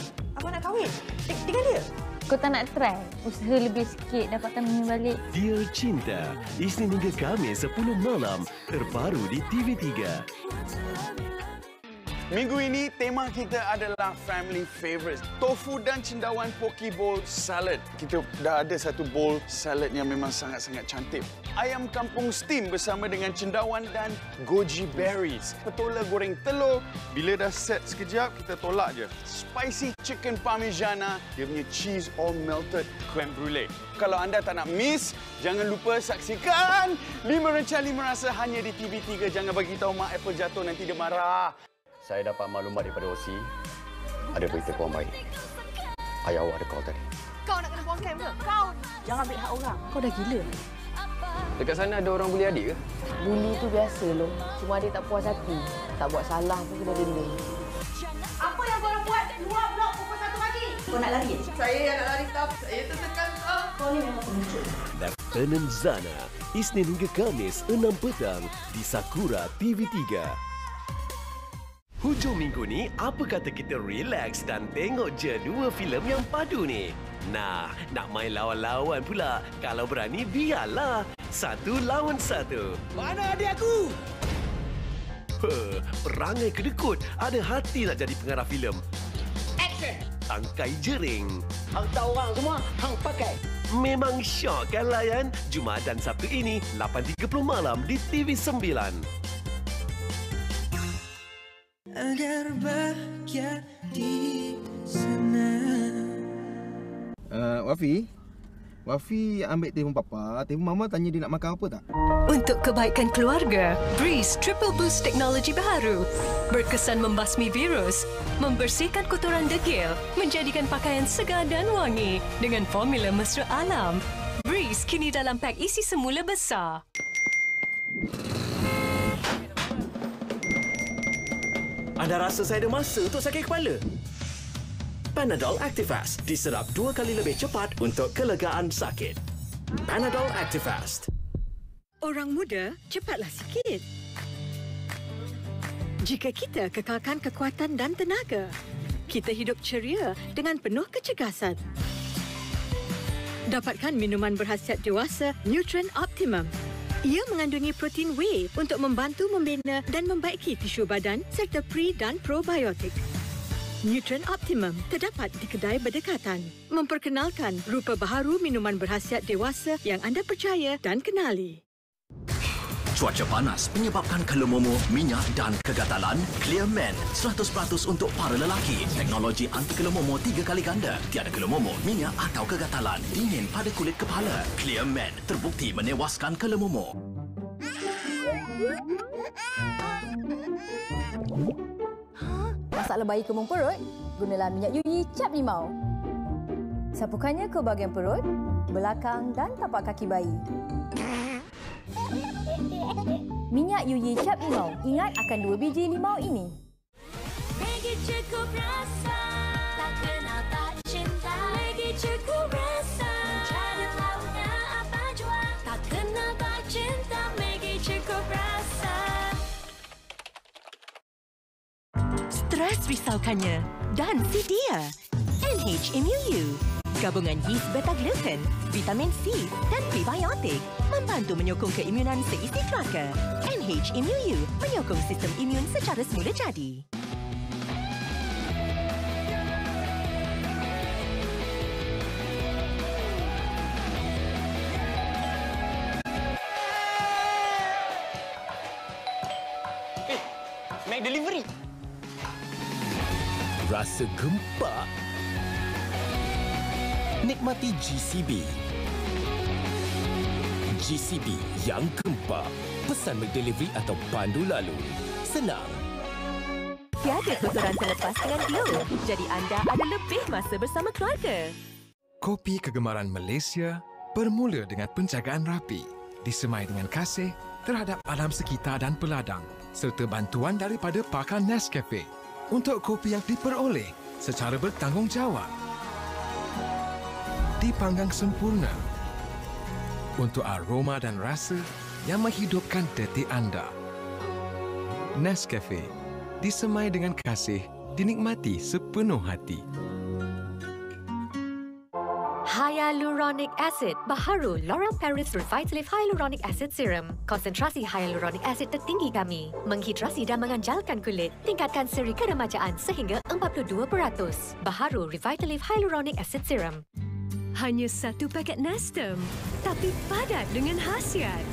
Abang nak kahwin? Dengan dia? Kau tak nak try? Usaha lebih sikit dapatkan Mimi balik. Dear Cinta, Isnin hingga Khamis 10 malam, terbaru di TV3. Minggu ini, tema kita adalah family favorites. Tofu dan cendawan poke bowl salad. Kita dah ada satu bowl salad yang memang sangat-sangat cantik. Ayam kampung steam bersama dengan cendawan dan goji berries. Petola goreng telur. Bila dah set sekejap, kita tolak je. Spicy chicken parmigiana. Dia punya cheese all melted creme brulee. Kalau anda tak nak miss, jangan lupa saksikan 5 Rencah 5 Rasa hanya di TV3. Jangan bagi tahu Mak Apple jatuh, nanti dia marah. Saya dapat maklumat daripada OC. Ada berita kurang baik. Ayah awak ada call tadi. Kau nak kena buang camp ke? Kau jangan ambil hak orang. Kau dah gila. Dekat sana ada orang bully adik ke? Bully tu biasa loh. Cuma adik tak puas hati. Tak buat salah pun kena denda. Apa yang korang buat luar blok pukul 1 pagi? Kau nak lari? Saya yang nak lari, Staf. Saya tertekan, Staf. Kau ni memang pengecut. Lieutenant Zana, Isnin hingga Khamis 6 petang di Sakura TV3. Hujung minggu ni, apa kata kita relax dan tengok je 2 filem yang padu ni? Nah, nak main lawan-lawan pula. Kalau berani, biarlah. 1 lawan 1. Mana adik aku? Perangai kedekut. Ada hati nak jadi pengarah filem. Action! Tangkai jering. Hang tahu orang semua, hang pakai. Memang syok kan layan? Jumaat dan Sabtu ini, 8.30 malam di TV9. Agar bahagia di sana. Wafi ambil telefon papa. Telefon mama tanya dia nak makan apa tak? Untuk kebaikan keluarga, Breeze Triple Boost teknologi baharu berkesan membasmi virus, membersihkan kotoran degil, menjadikan pakaian segar dan wangi dengan formula mesra alam. Breeze kini dalam pak isi semula besar. Anda rasa saya ada masa untuk sakit kepala? Panadol Activast diserap 2 kali lebih cepat untuk kelegaan sakit. Panadol Activast. Orang muda, cepatlah sikit. Jika kita kekalkan kekuatan dan tenaga, kita hidup ceria dengan penuh kecergasan. Dapatkan minuman berkhasiat dewasa Nutrient Optimum. Ia mengandungi protein whey untuk membantu membina dan membaiki tisu badan serta pre- dan probiotik. Nutrient Optimum terdapat di kedai berdekatan. Memperkenalkan rupa baharu minuman berkhasiat dewasa yang anda percaya dan kenali. Cuaca panas menyebabkan kelumomo, minyak dan kegatalan? Clear Man 100% untuk para lelaki. Teknologi anti kelumomo 3 kali ganda. Tiada kelumomo, minyak atau kegatalan. Dingin pada kulit kepala. Clear Man terbukti menewaskan kelumomo. Masalah bayi kemung perut? Gunalah minyak Yuyi Cap Limau. Sapukannya ke bahagian perut, belakang dan tapak kaki bayi. Minyak Yuyi Cap Limau. Ingat akan 2 biji limau ini. Maggi cukup rasa, tak kenal tak cinta. Maggi cukup rasa, cara lauknya apa jua. Tak kenal tak cinta, Maggi cukup rasa. risaukannya. Dan si dia, NHMUU. Gabungan yeast beta-glucan, vitamin C dan prebiotik membantu menyokong keimunan seisi keluarga. NHMUU menyokong sistem imun secara semula jadi. Make delivery. Rasa gempak? Nikmati GCB. GCB yang gempak. Pesan McDelivery atau pandu lalu. Senang. Tiada kotoran terlepas dengan Glow. Jadi anda ada lebih masa bersama keluarga. Kopi kegemaran Malaysia bermula dengan penjagaan rapi, disemai dengan kasih terhadap alam sekitar dan peladang, serta bantuan daripada pakar Nescafe untuk kopi yang diperoleh secara bertanggungjawab. Dipanggang sempurna untuk aroma dan rasa yang menghidupkan detik anda. Nescafe, disemai dengan kasih, dinikmati sepenuh hati. Hyaluronic acid baharu L'Oreal Paris Revitalift Hyaluronic Acid Serum. Konsentrasi hyaluronic acid tertinggi kami menghidrasi dan menganjalkan kulit, tingkatkan seri keremajaan sehingga 42%. Baharu Revitalift Hyaluronic Acid Serum. Hanya satu paket Nestem, tapi padat dengan khasiat.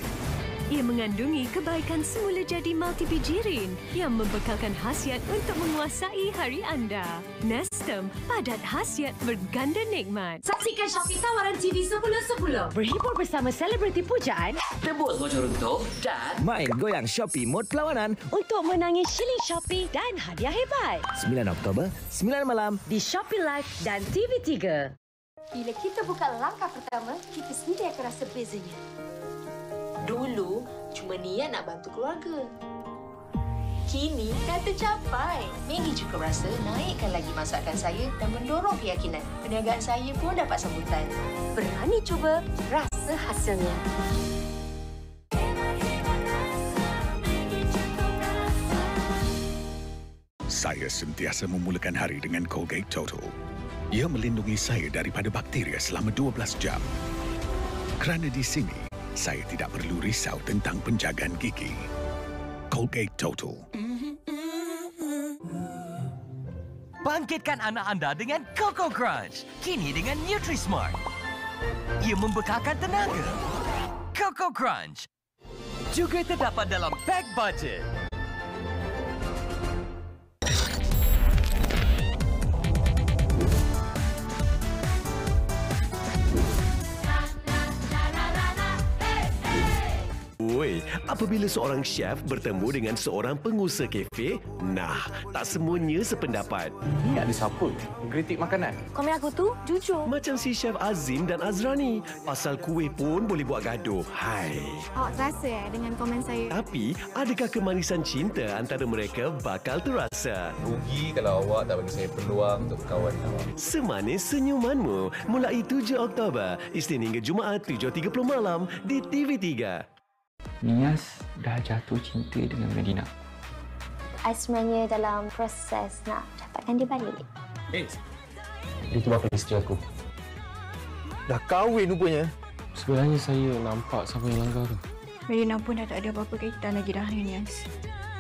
Ia mengandungi kebaikan semula jadi multipijirin yang membekalkan khasiat untuk menguasai hari anda. Nestem, padat khasiat berganda nikmat. Saksikan Shopee tawaran TV 10-10. Berhibur bersama selebriti pujaan. Tebus bocor untuk dan Main goyang Shopee mod perlawanan untuk menangi shilling Shopee dan hadiah hebat. 9 Oktober, 9 malam Di Shopee Live dan TV3. Bila kita buka langkah pertama, kita sendiri akan rasa bezanya. Dulu, cuma niat nak bantu keluarga. Kini, dah tercapai. Maggi Cukup Rasa naikkan lagi masakan saya dan mendorong keyakinan. Perniagaan saya pun dapat sambutan. Berani cuba, rasa hasilnya. Saya sentiasa memulakan hari dengan Colgate Total. Ia melindungi saya daripada bakteria selama 12 jam. Kerana di sini, saya tidak perlu risau tentang penjagaan gigi. Colgate Total. bangkitkan anak anda dengan Coco Crunch. Kini dengan Nutri-Smart. Ia membekalkan tenaga. Coco Crunch juga terdapat dalam pack budget. Oi, apabila seorang chef bertemu dengan seorang pengusaha kafe, tak semuanya sependapat. Ni ada siapa? Kritik makanan. Komen aku tu jujur. Macam si Chef Azim dan Azrani. Pasal kuih pun boleh buat gaduh. Hai. Awak terasa dengan komen saya? Tapi, adakah kemanisan cinta antara mereka bakal terasa? Rugi kalau awak tak bagi saya peluang untuk berkawan dengan awak. Semanis senyumanmu. Mulai 7 Oktober, Isnin hingga Jumaat 7.30 malam di TV3. Nias dah jatuh cinta dengan Medina. I sebenarnya dalam proses nak dapatkan dia balik. Dia tu bapa isteri aku. Dah kahwin rupanya. Sebenarnya saya nampak siapa yang langgar tu. Medina pun dah tak ada apa-apa kaitan lagi dah dengan Nias.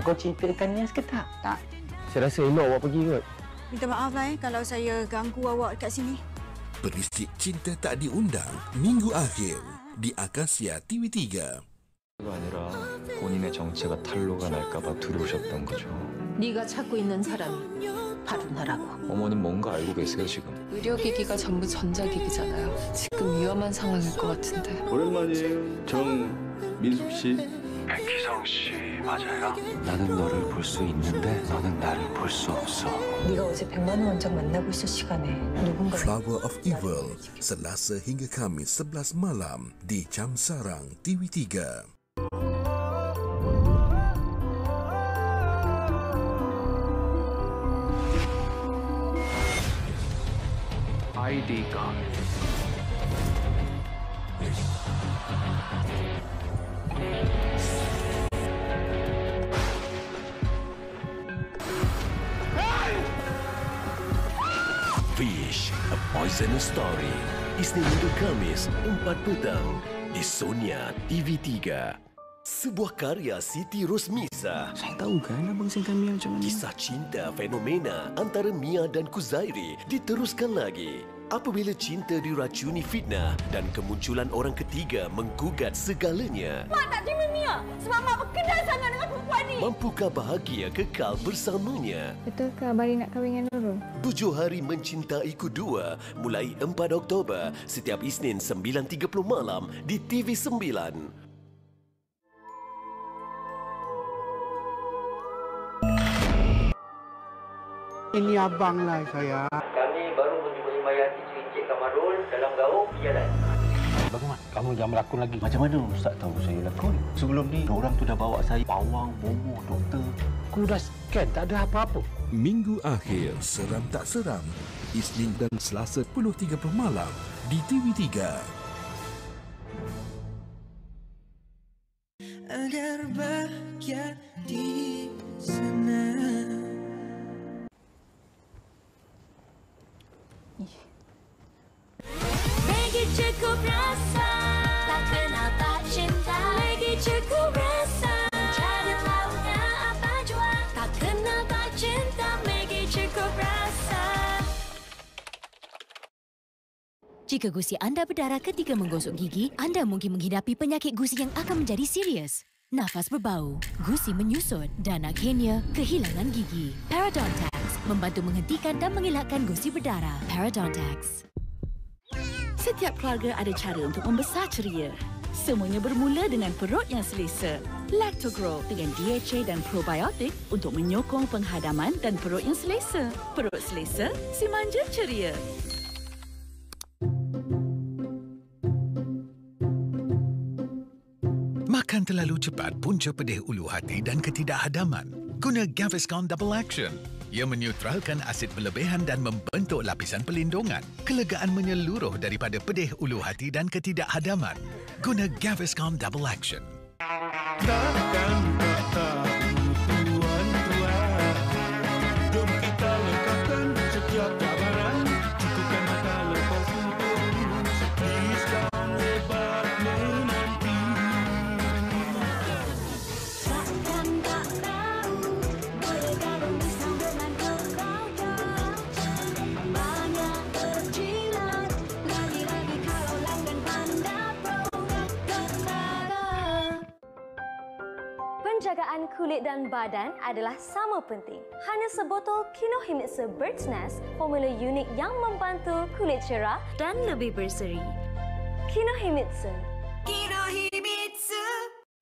Kau cintakan Nias ke tak? Tak. Saya rasa elok awak pergi kot. Minta maaf lah kalau saya ganggu awak kat sini. Berisik Cinta Tak Diundang Minggu Akhir di Akasia TV3. 아니라 본인의 정체가 탄로가 날까봐 두려우셨던 거죠. 네가 찾고 있는 사람이 바로 나라고. 어머님 뭔가 알고 계세요 지금? 의료기기가 전부 전자기기잖아요. 지금 위험한 상황일 것 같은데. 오랜만이에요. 정민숙 씨. 백희성 씨 맞아요? 나는 너를 볼 수 있는데 너는 나를 볼 수 없어. 네가 어제 100만 원장 만나고 있을 시간에 누군가. Flower of Evil Selasa hingga Khamis 11 malam di Jam Sarang TV3. ID card. Fish, A Poisonous Story. Isnin hingga Khamis, 4 petang di Sonia TV3. Sebuah karya Siti Rosmiza. Saya tahu kan abang sayangkan Mia macam mana. Kisah cinta fenomena antara Mia dan Kuzairi diteruskan lagi. Apabila cinta diracuni fitnah dan kemunculan orang ketiga menggugat segalanya. Mak tak terima Mia sebab Mak berkenal sangat dengan perempuan ni. Mampukah bahagia kekal bersamanya? Betulkah Bari nak kahwin dengan Nurul? 7 Hari Mencintaiku 2 mulai 4 Oktober setiap Isnin 9.30 malam di TV9. Ini abang lah saya. Kami baru menjumpai mayat Encik Kamarul dalam gaung jalan. Bang Mat, kamu jangan melakon lagi. Macam mana Ustaz tahu saya lakon? Sebelum ni, orang tu dah bawa saya pawang, bomo, doktor. Aku dah scan, tak ada apa-apa. Minggu akhir seram tak seram. Isnin dan Selasa 10.30 malam di TV3. Agar bahagia di sana. Maggi cukup rasa, tak kenal tak cinta. Maggi cukup rasa, jadi lauknya apa jua. Tak kenal tak cinta, Maggi cukup rasa. Jika gusi anda berdarah ketika menggosok gigi, anda mungkin menghidapi penyakit gusi yang akan menjadi serius. Nafas berbau, gusi menyusut dan akhirnya kehilangan gigi. Parodontax membantu menghentikan dan mengelakkan gusi berdarah. Parodontax. Setiap keluarga ada cara untuk membesar ceria. Semuanya bermula dengan perut yang selesa. Lactogrow dengan DHA dan probiotik untuk menyokong penghadaman dan perut yang selesa. Perut selesa, si manja ceria. Makan terlalu cepat punca pedih ulu hati dan ketidakhadaman. Guna Gaviscon Double Action. Ia menetralkan asid berlebihan dan membentuk lapisan pelindungan. Kelegaan menyeluruh daripada pedih ulu hati dan ketidakhadaman. Guna Gaviscon Double Action. Takkan kata tuan-tuan, jom kita lengkapkan setiap cabaran. Cukupkan mata lepas putus, diskon hebat menanti. Takkan tak tahu, boleh gabung pisang dengan keluarga. Banyak terjilat, lagi-lagi kalau langgan Panda produk tenaga. Penjagaan kulit dan badan adalah sama penting. Hanya sebotol Kinohimitsu Bird's Nest, formula unik yang membantu kulit cerah dan lebih berseri. Kinohimitsu. Kinohimitsu.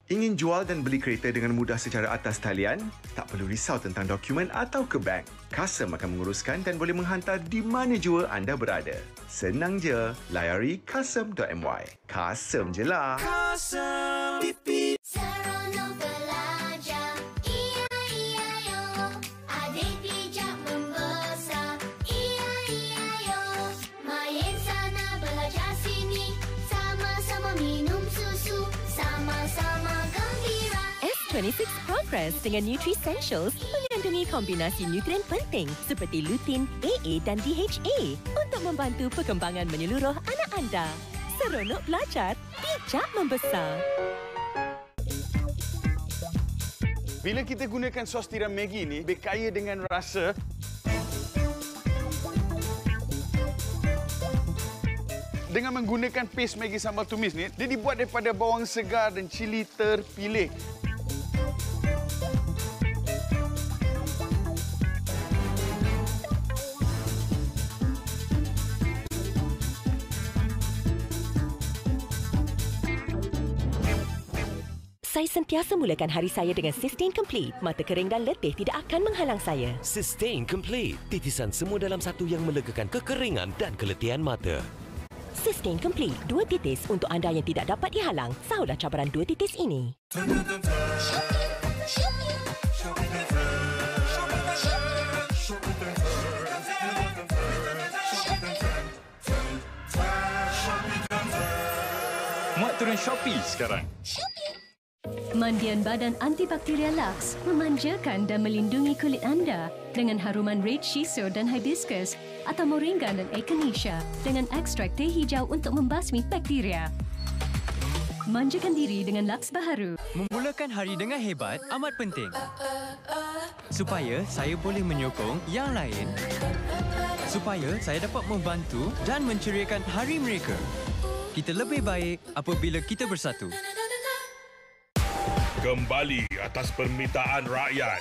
Ingin jual dan beli kereta dengan mudah secara atas talian? Tak perlu risau tentang dokumen atau ke bank. Kasem akan menguruskan dan boleh menghantar di mana jua anda berada. Senang je, layari kasem.my. Kasem je lah. Kasem pipi. Seronok belajar, iya yo. Adik bijak membesar, iya yo. Main sana belajar sini, sama-sama minum susu, sama-sama gembira. S26 Progress dengan Nutricentials mengandungi kombinasi nutrien penting seperti lutein, AA dan DHA untuk membantu perkembangan menyeluruh anak anda. Seronok belajar, bijak membesar. Bila kita gunakan sos tiram Maggi ni, berkaya dengan rasa. Dengan menggunakan paste Maggi sambal tumis ni, dia dibuat daripada bawang segar dan cili terpilih. Saya sentiasa mulakan hari saya dengan Sustain Complete. Mata kering dan letih tidak akan menghalang saya. Sustain Complete. Titisan semua dalam satu yang melegakan kekeringan dan keletihan mata. Sustain Complete. 2 titis untuk anda yang tidak dapat dihalang. Sahutlah cabaran 2 titis ini. Muat turun Shopee sekarang. Mandian badan antibakteria Lux memanjakan dan melindungi kulit anda dengan haruman red shiso dan hibiscus atau moringa dan echinacea dengan ekstrak teh hijau untuk membasmi bakteria. Manjakan diri dengan Lux baharu. Memulakan hari dengan hebat amat penting. Supaya saya boleh menyokong yang lain. Supaya saya dapat membantu dan menceriakan hari mereka. Kita lebih baik apabila kita bersatu. Kembali atas permintaan rakyat.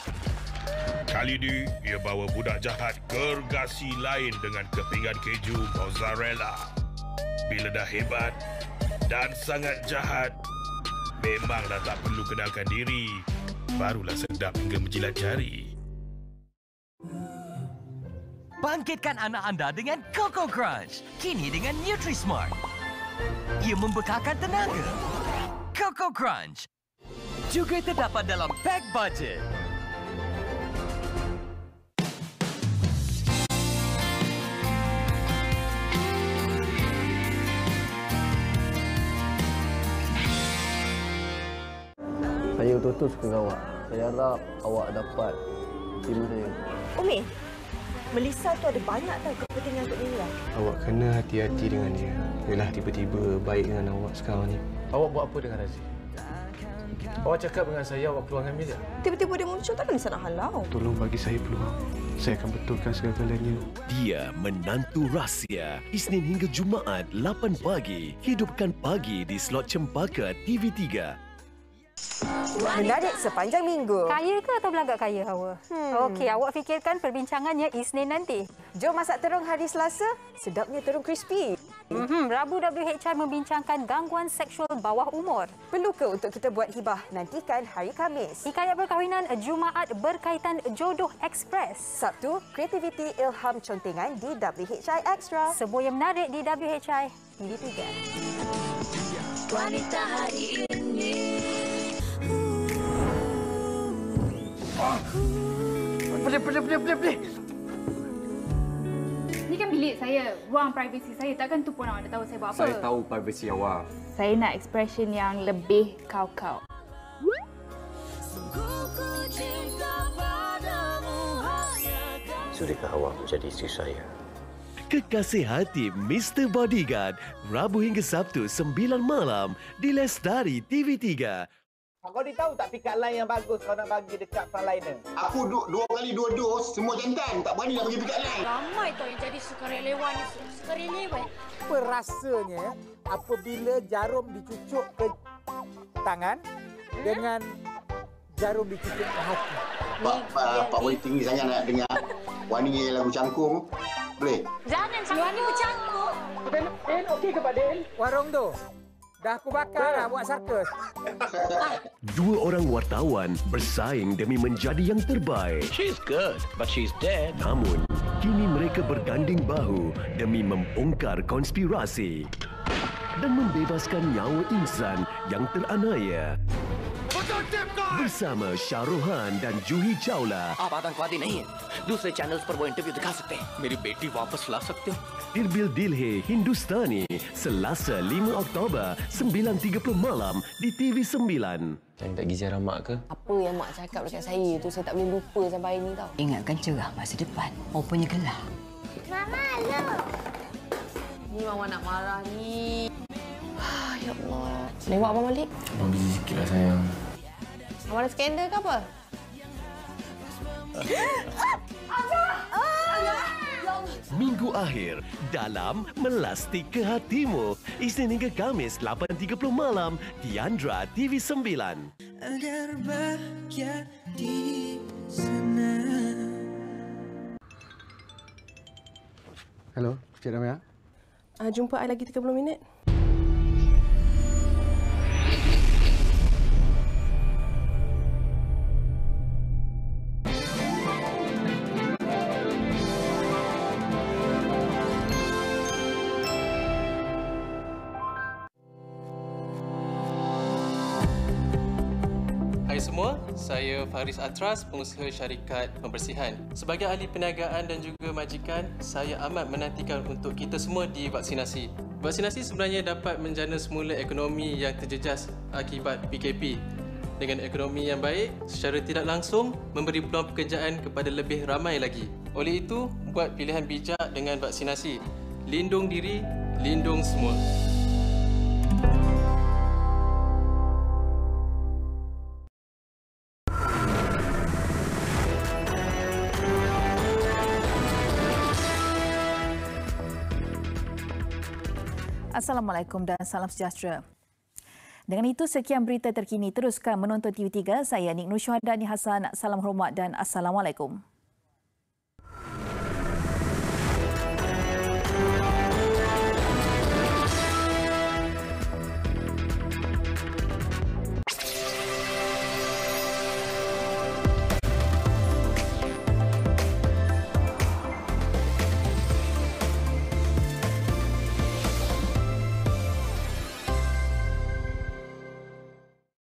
Kali ini, ia bawa budak jahat gergasi lain dengan kepingan keju mozzarella. Bila dah hebat dan sangat jahat, memanglah tak perlu kenalkan diri. Barulah sedap hingga menjilat jari. Bangkitkan anak anda dengan Coco Crunch. Kini dengan Nutri-Smart. Ia membekalkan tenaga. Coco Crunch juga terdapat dalam pack budget. Saya betul-betul suka dengan awak. Saya harap awak dapat terima saya. Umi, Melissa tu ada banyak tau kepentingan untuk dia. Awak kena hati-hati dengan dia. Yalah tiba-tiba baik dengan awak sekarang ni. Awak buat apa dengan Razi? Awak cakap dengan saya awak keluar dengan Amelia. Tiba-tiba dia muncul, takkan Lisa nak halau? Tolong bagi saya peluang. Saya akan betulkan segala-galanya. Dia menantu rahsia. Isnin hingga Jumaat 8 pagi. Hidupkan pagi di slot Cempaka TV3. Menarik sepanjang minggu. Kaya ke atau belagak kaya, Hawa? Okey, awak fikirkan perbincangannya Isnin nanti. Jom masak terung hari Selasa. Sedapnya terung crispy. Rabu WHI membincangkan gangguan seksual bawah umur. Perlu ke untuk kita buat hibah? Nantikan hari Khamis. Hikayat perkahwinan Jumaat berkaitan jodoh ekspres. Sabtu, kreativiti ilham contengan di WHI Extra. Sebuah yang menarik di WHI TV3. Wanita hari ini. Boleh. Ni kan bilik saya, ruang privasi saya. Takkan tu pun awak dah tahu saya buat apa. Saya tahu privasi awak. Saya nak expression yang lebih kau-kau. Sudahkah awak menjadi isteri saya? Kekasih hati Mr. Bodyguard, Rabu hingga Sabtu 9 malam di Lestari TV3. Kau ni tahu tak pick up line yang bagus kau nak bagi dekat frontliner? Aku dua kali 2 dos, semua jantan. Tak berani nak bagi pick up line. Ramai tau yang jadi sukarelawan ni. Sukarelawan. Apa rasanya apabila jarum dicucuk ke tangan dengan jarum dicucuk ke hati? Pak boleh tinggi sangat nak dengar Wani lagu cangkung. Boleh? Jangan Wani bercangkung. Den, okey ke Pak Den? Warung tu. Dah aku bakar nak buat sarkas. Dua orang wartawan bersaing demi menjadi yang terbaik. She's good, but she's dead. Namun, kini mereka berganding bahu demi membongkar konspirasi dan membebaskan nyawa insan yang teranaya. Bersama Shahruhan dan Juhi Chawla. आप आतंकवादी नहीं हैं। दूसरे चैनल्स पर वो इंटरव्यू दिखा सकते हैं। मेरी बेटी वापस ला सकते हो? Irbil Dilhe Hindustani, Selasa 5 Oktober 9.30 malam di TV9. Saya tak gizi mak ke? Apa yang mak cakap dekat saya tu saya tak boleh lupa sampai hari ni tau. Ingatkan cerah masa depan. Rupanya gelap. Mama, look. Ni Mama nak marah ni. Ya Allah. Lewat Abang Malik. Abang busy sikit lah sayang. Abang ada skandal ke apa? Minggu akhir dalam Melastik ke Hatimu. Isnin hingga Khamis 8.30 malam di Andra TV9. Agar bahagia di sana. Hello, Cik Ramya. Jumpa I lagi 30 minit. Hai semua, saya Faris Atras, pengusaha syarikat pembersihan. Sebagai ahli perniagaan dan juga majikan, saya amat menantikan untuk kita semua divaksinasi. Vaksinasi sebenarnya dapat menjana semula ekonomi yang terjejas akibat PKP. Dengan ekonomi yang baik, secara tidak langsung memberi peluang pekerjaan kepada lebih ramai lagi. Oleh itu, buat pilihan bijak dengan vaksinasi. Lindung diri, lindung semua. Assalamualaikum dan salam sejahtera. Dengan itu, sekian berita terkini. Teruskan menonton TV3. Saya Nik Nur Syuhada Ni Hassan. Salam hormat dan Assalamualaikum.